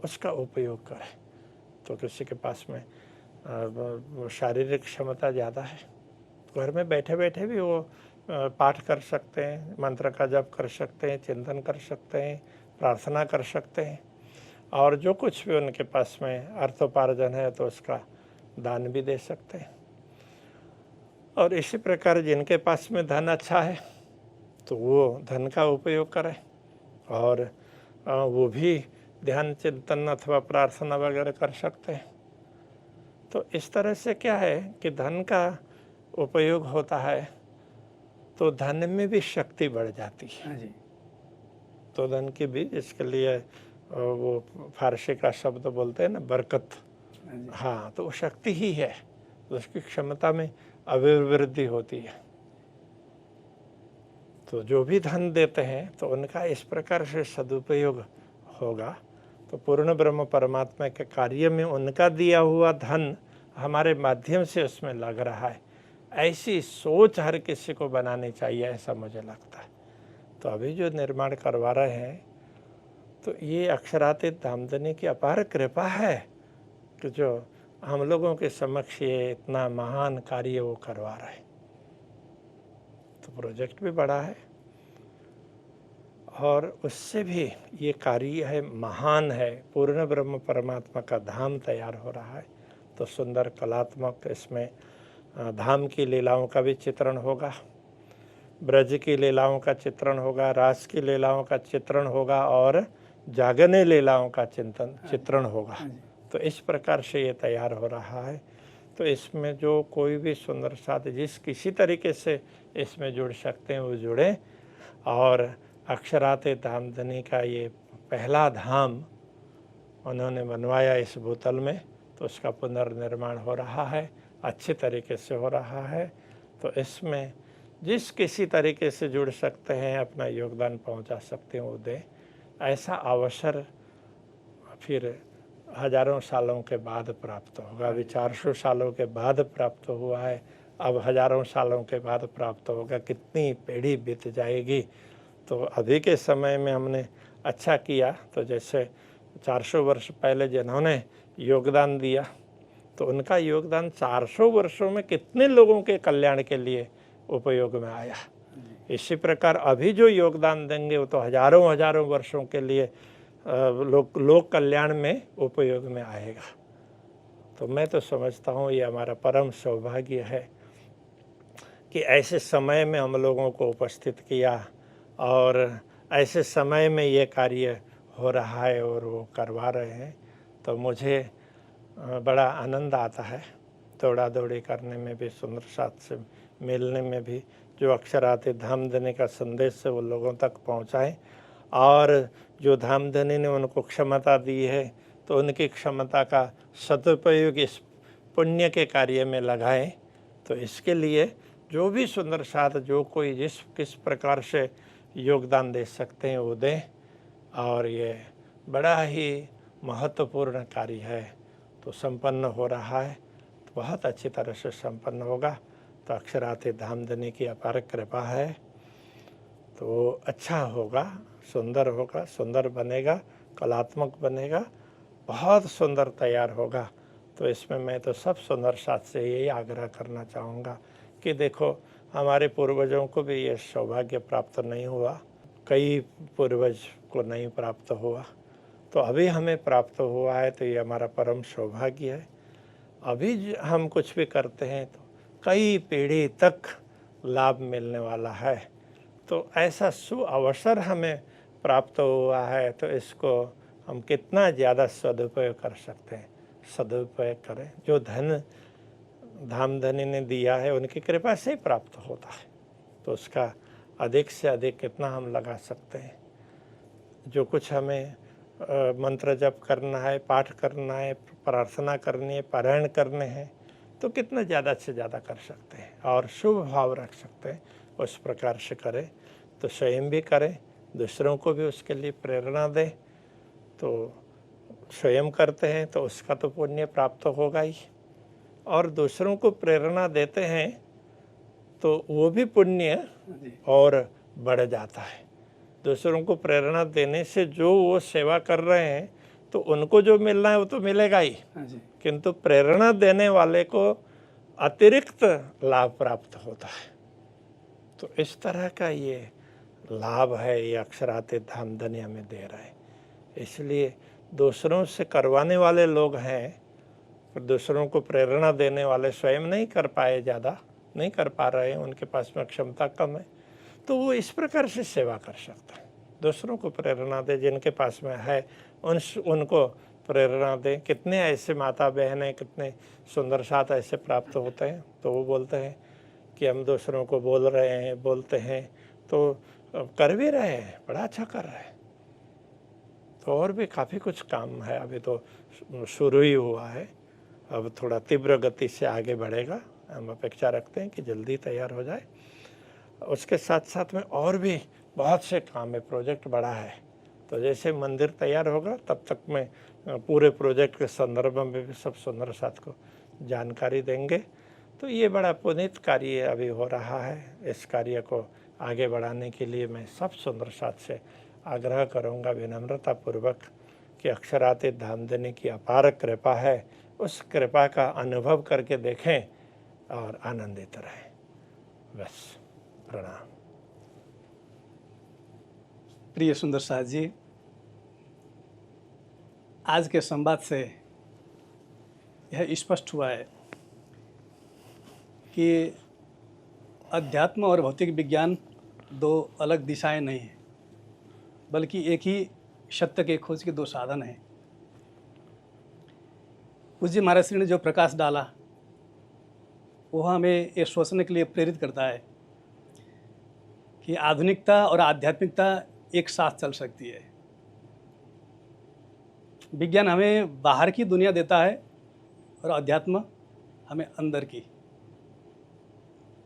उसका उपयोग करें। तो किसी के पास में शारीरिक क्षमता ज़्यादा है, घर में बैठे बैठे भी वो पाठ कर सकते हैं, मंत्र का जप कर सकते हैं, चिंतन कर सकते हैं, प्रार्थना कर सकते हैं। और जो कुछ भी उनके पास में अर्थोपार्जन है तो उसका दान भी दे सकते हैं। और इसी प्रकार जिनके पास में धन अच्छा है तो वो धन का उपयोग करें और वो भी ध्यान चिंतन अथवा प्रार्थना वगैरह कर सकते हैं। तो इस तरह से क्या है कि धन का उपयोग होता है तो धन में भी शक्ति बढ़ जाती है। तो धन की भी, इसके लिए वो फारसी का शब्द बोलते हैं ना, बरकत। हाँ, तो वो शक्ति ही है, तो उसकी क्षमता में अभिवृद्धि होती है। तो जो भी धन देते हैं तो उनका इस प्रकार से सदुपयोग होगा। तो पूर्ण ब्रह्म परमात्मा के कार्य में उनका दिया हुआ धन हमारे माध्यम से उसमें लग रहा है, ऐसी सोच हर किसी को बनानी चाहिए, ऐसा मुझे लगता है। तो अभी जो निर्माण करवा रहे हैं तो ये अक्षरातीत धामधनी की अपार कृपा है कि जो हम लोगों के समक्ष ये इतना महान कार्य वो करवा रहे हैं। तो प्रोजेक्ट भी बड़ा है और उससे भी ये कार्य है, महान है। पूर्ण ब्रह्म परमात्मा का धाम तैयार हो रहा है। तो सुंदर कलात्मक इसमें धाम की लीलाओं का भी चित्रण होगा, ब्रज की लीलाओं का चित्रण होगा, रास की लीलाओं का चित्रण होगा और जागने लीलाओं का चित्रण होगा। तो इस प्रकार से ये तैयार हो रहा है। तो इसमें जो कोई भी सुंदर साथ जिस किसी तरीके से इसमें जुड़ सकते हैं वो जुड़े। और अक्षराते धामधनी का ये पहला धाम उन्होंने बनवाया इस भूतल में, तो उसका पुनर्निर्माण हो रहा है, अच्छे तरीके से हो रहा है। तो इसमें जिस किसी तरीके से जुड़ सकते हैं, अपना योगदान पहुंचा सकते हैं, वो दें। ऐसा अवसर फिर हजारों सालों के बाद प्राप्त होगा। अभी 400 सालों के बाद प्राप्त हुआ है, अब हजारों सालों के बाद प्राप्त होगा। कितनी पीढ़ी बीत जाएगी। तो अभी के समय में हमने अच्छा किया, तो जैसे 400 वर्ष पहले जिन्होंने योगदान दिया, तो उनका योगदान 400 वर्षों में कितने लोगों के कल्याण के लिए उपयोग में आया। इसी प्रकार अभी जो योगदान देंगे वो तो हजारों हजारों वर्षों के लिए लोक कल्याण में उपयोग में आएगा। तो मैं तो समझता हूँ ये हमारा परम सौभाग्य है कि ऐसे समय में हम लोगों को उपस्थित किया और ऐसे समय में ये कार्य हो रहा है और वो करवा रहे हैं। तो मुझे बड़ा आनंद आता है दौड़ा दौड़ी करने में भी, सुंदर साथ से मिलने में भी। जो अक्षराते धामधनी का संदेश है वो लोगों तक पहुँचाएं, और जो धामधनी ने उनको क्षमता दी है तो उनकी क्षमता का सदुपयोग इस पुण्य के कार्य में लगाएं। तो इसके लिए जो भी सुंदर साथ जो कोई जिस किस प्रकार से योगदान दे सकते हैं वो दें। और ये बड़ा ही महत्वपूर्ण कार्य है, तो संपन्न हो रहा है, तो बहुत अच्छी तरह से संपन्न होगा। तो अक्षराते धामधनी की अपार कृपा है, तो अच्छा होगा, सुंदर बनेगा, कलात्मक बनेगा, बहुत सुंदर तैयार होगा। तो इसमें मैं तो सब सुंदर साथ से यही आग्रह करना चाहूँगा कि देखो, हमारे पूर्वजों को भी ये सौभाग्य प्राप्त नहीं हुआ, कई पूर्वज को नहीं प्राप्त हुआ, तो अभी हमें प्राप्त हुआ है। तो ये हमारा परम सौभाग्य है। अभी हम कुछ भी करते हैं तो कई पीढ़ी तक लाभ मिलने वाला है। तो ऐसा सुअवसर हमें प्राप्त हुआ है, तो इसको हम कितना ज़्यादा सदुपयोग कर सकते हैं, सदुपयोग करें। जो धन धामधनी ने दिया है उनकी कृपा से ही प्राप्त होता है, तो उसका अधिक से अधिक कितना हम लगा सकते हैं। जो कुछ हमें मंत्र जप करना है, पाठ करना है, प्रार्थना करनी है, पारायण करने हैं, तो कितना ज़्यादा से ज़्यादा कर सकते हैं और शुभ भाव रख सकते हैं, उस प्रकार से करें। तो स्वयं भी करें, दूसरों को भी उसके लिए प्रेरणा दें। तो स्वयं करते हैं तो उसका तो पुण्य प्राप्त होगा ही, और दूसरों को प्रेरणा देते हैं तो वो भी पुण्य और बढ़ जाता है। दूसरों को प्रेरणा देने से जो वो सेवा कर रहे हैं तो उनको जो मिलना है वो तो मिलेगा ही, किंतु प्रेरणा देने वाले को अतिरिक्त लाभ प्राप्त होता है। तो इस तरह का ये लाभ है, ये अक्षराते धामधनी हमें दे रहा है। इसलिए दूसरों से करवाने वाले लोग हैं, पर दूसरों को प्रेरणा देने वाले स्वयं नहीं कर पाए, ज़्यादा नहीं कर पा रहे हैं, उनके पास में क्षमता कम है, तो वो इस प्रकार से सेवा कर सकता है। दूसरों को प्रेरणा दे, जिनके पास में है उनको प्रेरणा दें। कितने ऐसे माता बहन हैं, कितने सुंदर साथ ऐसे प्राप्त होते हैं, तो वो बोलते हैं कि हम दूसरों को बोल रहे हैं, बोलते हैं, तो कर भी रहे हैं, बड़ा अच्छा कर रहे हैं। तो और भी काफ़ी कुछ काम है, अभी तो शुरू ही हुआ है, अब थोड़ा तीव्र गति से आगे बढ़ेगा। हम अपेक्षा रखते हैं कि जल्दी तैयार हो जाए। उसके साथ साथ में और भी बहुत से काम है, प्रोजेक्ट बड़ा है। तो जैसे मंदिर तैयार होगा तब तक मैं पूरे प्रोजेक्ट के संदर्भ में भी सब सुंदर साथ को जानकारी देंगे। तो ये बड़ा पुनीत कार्य अभी हो रहा है। इस कार्य को आगे बढ़ाने के लिए मैं सब सुंदर साथ से आग्रह करूँगा विनम्रता पूर्वक कि अक्षराते धामधनी की अपार कृपा है, उस कृपा का अनुभव करके देखें और आनंदित रहें। बस, प्रणाम। प्रिय सुंदर साथ जी, आज के संवाद से यह स्पष्ट हुआ है कि अध्यात्म और भौतिक विज्ञान दो अलग दिशाएं नहीं हैं, बल्कि एक ही सत्य के खोज के दो साधन हैं। पूज्य महाराज श्री ने जो प्रकाश डाला वह हमें ये सोचने के लिए प्रेरित करता है कि आधुनिकता और आध्यात्मिकता एक साथ चल सकती है। विज्ञान हमें बाहर की दुनिया देता है और अध्यात्म हमें अंदर की।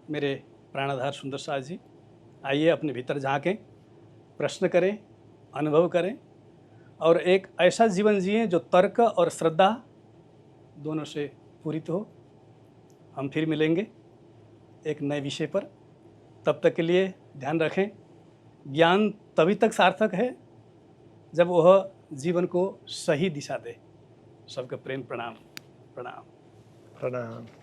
मेरे प्राणाधार सुंदर साज जी, आइए अपने भीतर झांकें, प्रश्न करें, अनुभव करें और एक ऐसा जीवन जिएं जो तर्क और श्रद्धा दोनों से पूरित हो। हम फिर मिलेंगे एक नए विषय पर। तब तक के लिए ध्यान रखें, ज्ञान तभी तक सार्थक है जब वह जीवन को सही दिशा दे। सबका प्रेम प्रणाम। प्रणाम। प्रणाम।